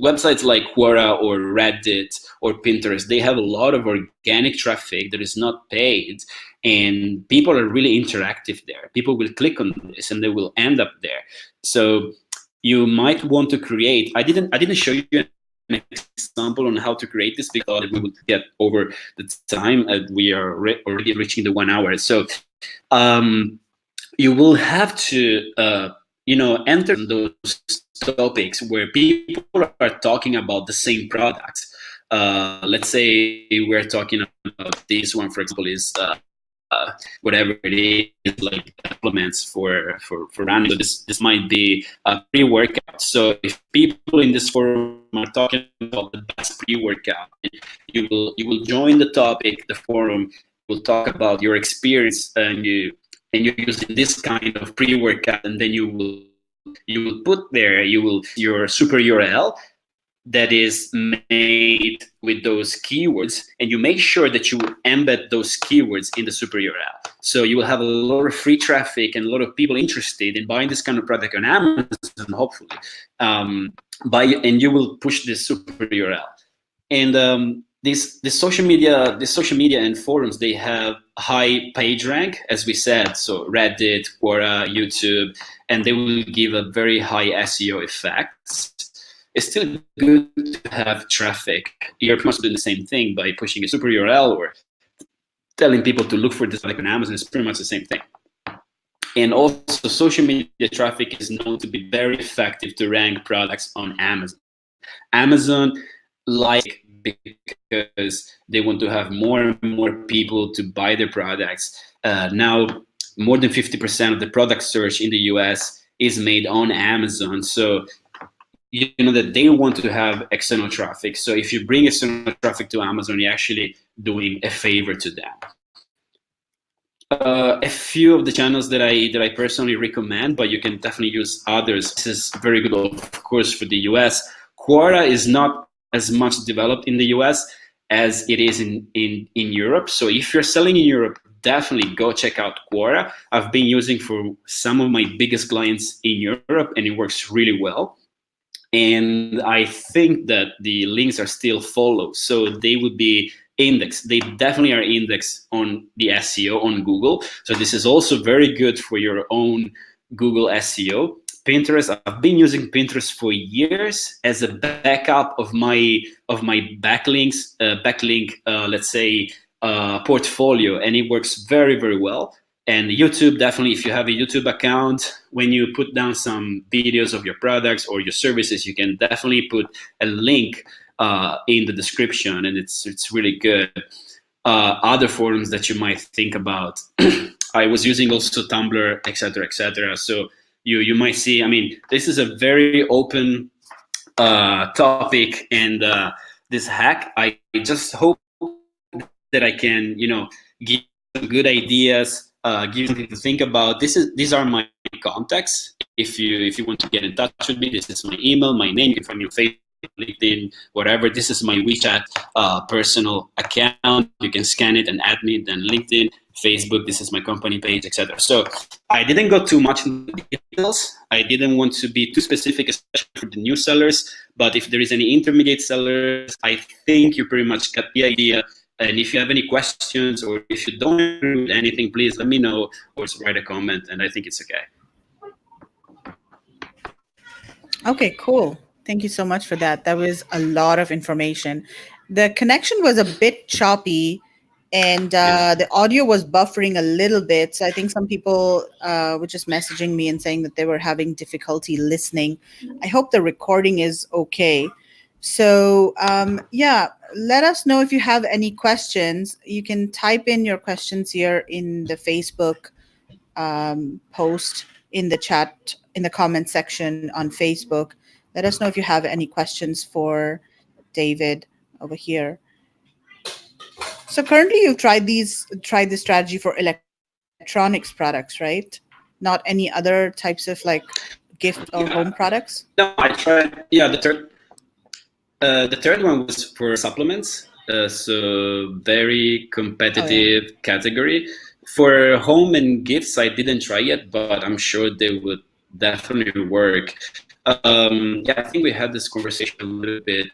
websites like Quora or Reddit or Pinterest, they have a lot of organic traffic that is not paid, and people are really interactive there. People will click on this and they will end up there. So you might want to create. I didn't show you an example on how to create this because we will get over the time, and we are already reaching the 1 hour. So you will have to enter those topics where people are talking about the same products. Let's say we're talking about this one, for example, is whatever it is, like supplements for running. So this might be a pre-workout. So if people in this forum are talking about the best pre-workout, you will join the topic, the forum. Will talk about your experience, and you're using this kind of pre-workout, and then you will put there your super URL that is made with those keywords, and you make sure that you embed those keywords in the super URL. So you will have a lot of free traffic and a lot of people interested in buying this kind of product on Amazon, hopefully, and you will push this super URL. And this social media and forums, they have high page rank, as we said. So Reddit, Quora, YouTube, and they will give a very high SEO effect. It's still good to have traffic. You're pretty much doing the same thing by pushing a super URL or telling people to look for this like on Amazon. It's pretty much the same thing. And also, social media traffic is known to be very effective to rank products on Amazon. Amazon, because they want to have more and more people to buy their products. Now, more than 50% of the product search in the US is made on Amazon. So you know that they want to have external traffic. So if you bring external traffic to Amazon, you're actually doing a favor to them. A few of the channels that I personally recommend, but you can definitely use others. This is very good, of course, for the US. Quora is not as much developed in the US as it is in Europe. So if you're selling in Europe, definitely go check out Quora. I've been using for some of my biggest clients in Europe, and it works really well. And I think that the links are still followed, so they would be indexed. They definitely are indexed on the SEO on Google. So this is also very good for your own Google SEO. Pinterest, I've been using Pinterest for years as a backup of my backlink, let's say, portfolio, and it works very, very well. And YouTube, definitely, if you have a YouTube account, when you put down some videos of your products or your services, you can definitely put a link in the description, and it's really good. Other forums that you might think about, I was using also Tumblr, etc., etc. So you might see, I mean, this is a very open topic, and this hack, I just hope that I can, give some good ideas, give you something to think about. These are my contacts. If you want to get in touch with me, this is my email, my name. You can find me on Facebook, LinkedIn, whatever. This is my WeChat personal account. You can scan it and add me. Then LinkedIn, Facebook. This is my company page, etc. So I didn't go too much into the details. I didn't want to be too specific, especially for the new sellers. But if there is any intermediate sellers, I think you pretty much got the idea. And if you have any questions, or if you don't agree with anything, please let me know or write a comment, and I think it's okay. Okay, cool. Thank you so much for that. That was a lot of information. The connection was a bit choppy, and the audio was buffering a little bit. So I think some people were just messaging me and saying that they were having difficulty listening. I hope the recording is okay. So yeah, let us know if you have any questions. You can type in your questions here in the Facebook post, in the chat, in the comment section on Facebook. Let us know if you have any questions for David over here. So currently you've tried this strategy for electronics products, right? Not any other types of like gift or home products? No, I tried. Yeah, the third one was for supplements. So very competitive category. For home and gifts, I didn't try yet, but I'm sure they would definitely work. Yeah, I think we had this conversation a little bit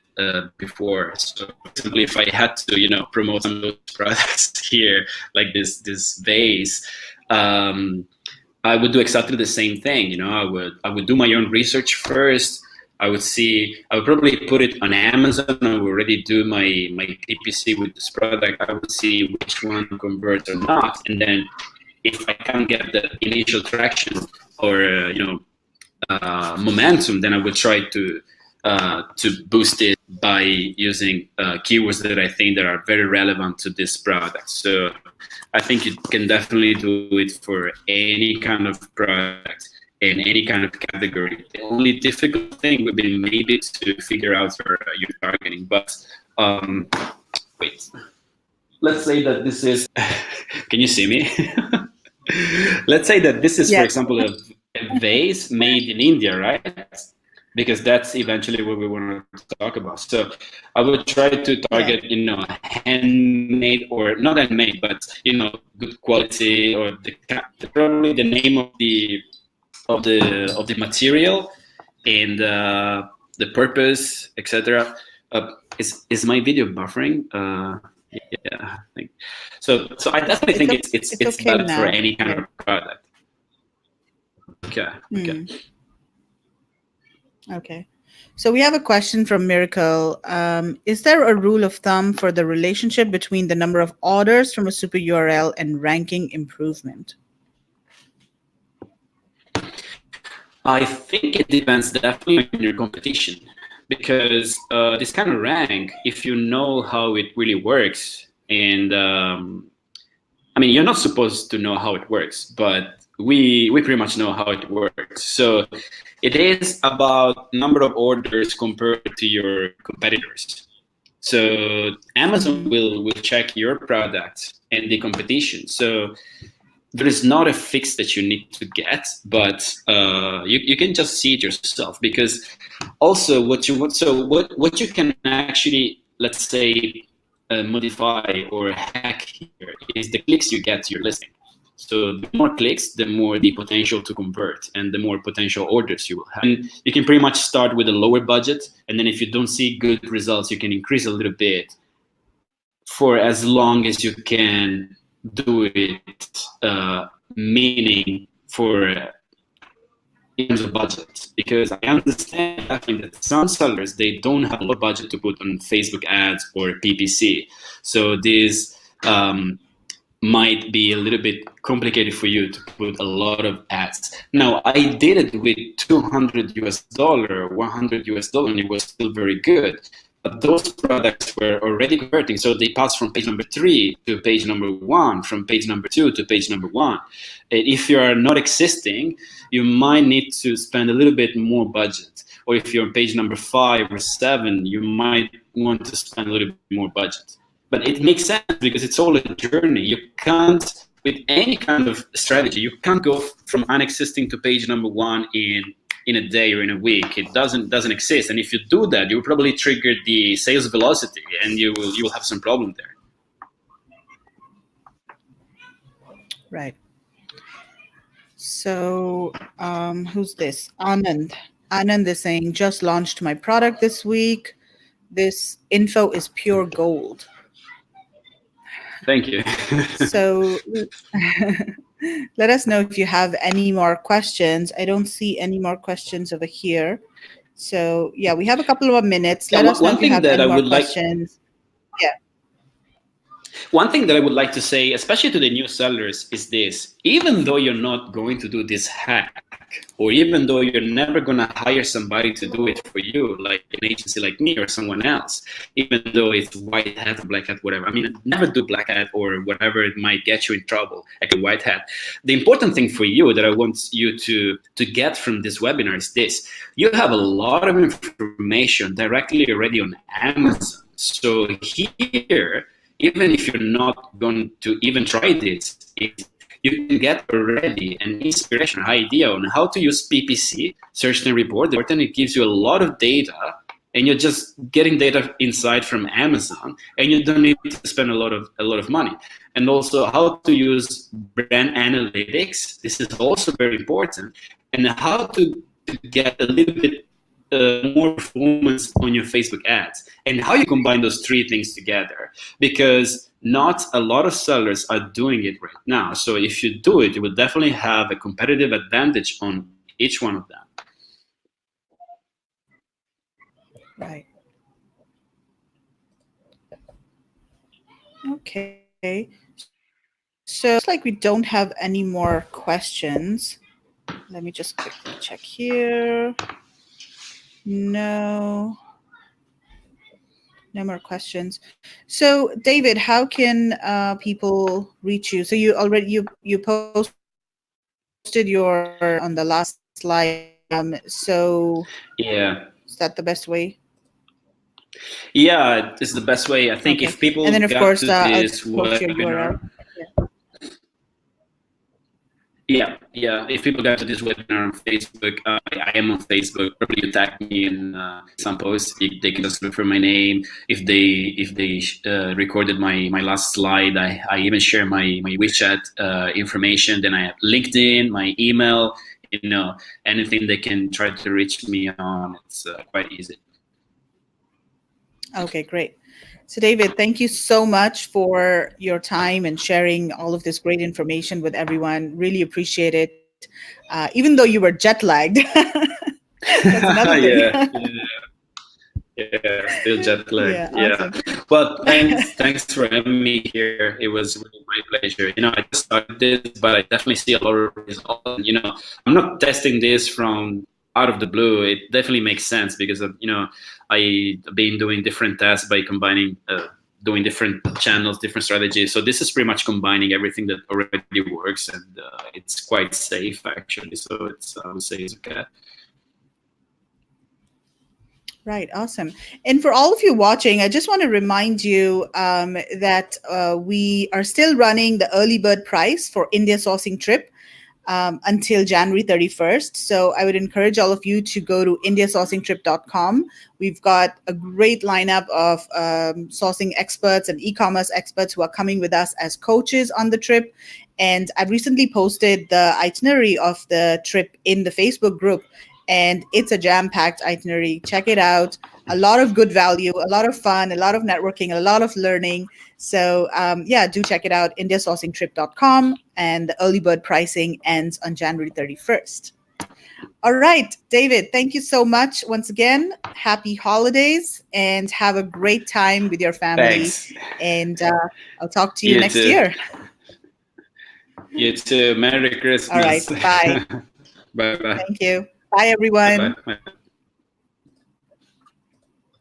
before. So, for example, if I had to, promote some of those products here, like this vase, I would do exactly the same thing. I would do my own research first. I would probably put it on Amazon. I would already do my PPC with this product. I would see which one converts or not, and then if I can't get the initial traction or momentum, then I would try to boost it by using keywords that I think that are very relevant to this product. So I think you can definitely do it for any kind of product in any kind of category. The only difficult thing would be maybe to figure out your targeting. But wait, let's say that this is. Can you see me? Let's say that this is, for example, a vase made in India, right? Because that's eventually what we want to talk about. So I would try to target, handmade, or not handmade, but good quality, or probably the name of the material and the purpose, etc. Is my video buffering? Yeah, I think so. So I definitely think it's okay valid for any kind of product. Okay. Okay. So we have a question from Miracle. Is there a rule of thumb for the relationship between the number of orders from a super URL and ranking improvement? I think it depends definitely on your competition, because this kind of rank, if you know how it really works, and you're not supposed to know how it works, but we pretty much know how it works. So it is about number of orders compared to your competitors. So Amazon will check your product and the competition. So there is not a fix that you need to get, but you can just see it yourself. Because also what you can actually, let's say, modify or hack here is the clicks you get to your listing. So the more clicks, the more the potential to convert, and the more potential orders you will have. And you can pretty much start with a lower budget, and then if you don't see good results, you can increase a little bit for as long as you can do it, meaning for in terms of budget. Because I understand that some sellers, they don't have a lot of budget to put on Facebook ads or PPC. So this might be a little bit complicated for you to put a lot of ads. Now, I did it with $200 US, $100 US, and it was still very good. But those products were already converting, so they passed from page number 3 to page number 1, from page number 2 to page number 1. If you are not existing, you might need to spend a little bit more budget. Or if you're on page number 5 or 7, you might want to spend a little bit more budget. But it makes sense because it's all a journey. You can't, with any kind of strategy, you can't go from unexisting to page number 1 in a day or in a week. It doesn't exist. And if you do that, you will probably trigger the sales velocity, and you will have some problem there. Right. So who's this? Anand. Anand is saying, just launched my product this week. This info is pure gold. Thank you. So let us know if you have any more questions. I don't see any more questions over here. So yeah, we have a couple of minutes. Let us know if you have any more questions. Yeah. One thing that I would like to say, especially to the new sellers, is this: even though you're not going to do this hack, or even though you're never going to hire somebody to do it for you, like an agency like me or someone else, even though it's white hat or black hat, whatever. Never do black hat or whatever it might get you in trouble, like a white hat. The important thing for you that I want you to get from this webinar is this: you have a lot of information directly already on Amazon. So here, even if you're not going to even try this, you can get already an inspiration, idea on how to use PPC, search and report, and it gives you a lot of data, and you're just getting data inside from Amazon, and you don't need to spend a lot of money. And also how to use brand analytics. This is also very important, and how to get a little bit more performance on your Facebook ads, and how you combine those three things together, because not a lot of sellers are doing it right now. So if you do it, you will definitely have a competitive advantage on each one of them. Right. Okay. So it's like we don't have any more questions. Let me just quickly check here. No. No more questions. So, David, how can people reach you? So you posted your on the last slide. So Yeah. is that the best way? Yeah, it's the best way. I think Okay. if people And then, of got course, to I'll this post your URL. webinar, yeah. If people got to this webinar on Facebook, I am on Facebook. Probably you tag me in some posts. They can just look for my name. If they recorded my last slide, I even share my WeChat information. Then I have LinkedIn, my email. Anything they can try to reach me on. It's quite easy. Okay, great. So, David, thank you so much for your time and sharing all of this great information with everyone. Really appreciate it. Even though you were jet lagged, that's another thing. Yeah, still jet lagged. Yeah, Yeah, awesome. but thanks for having me here. It was really my pleasure. I just started this, but I definitely see a lot of results. I'm not testing this from out of the blue. It definitely makes sense because I've been doing different tests by combining, doing different channels, different strategies. So this is pretty much combining everything that already works, and it's quite safe actually. So I would say it's okay. Right, awesome. And for all of you watching, I just want to remind you that we are still running the early bird price for India sourcing trip until January 31st. So I would encourage all of you to go to indiasourcingtrip.com. We've got a great lineup of sourcing experts and e-commerce experts who are coming with us as coaches on the trip. And I've recently posted the itinerary of the trip in the Facebook group. And it's a jam-packed itinerary. Check it out. A lot of good value, a lot of fun, a lot of networking, a lot of learning. So yeah, do check it out, indiasourcingtrip.com. And the early bird pricing ends on January 31st. All right, David, thank you so much once again. Happy holidays and have a great time with your family. Thanks. And I'll talk to you next too. year. You too. Merry Christmas. All right, bye. Bye bye. Thank you. Bye, everyone. Bye bye.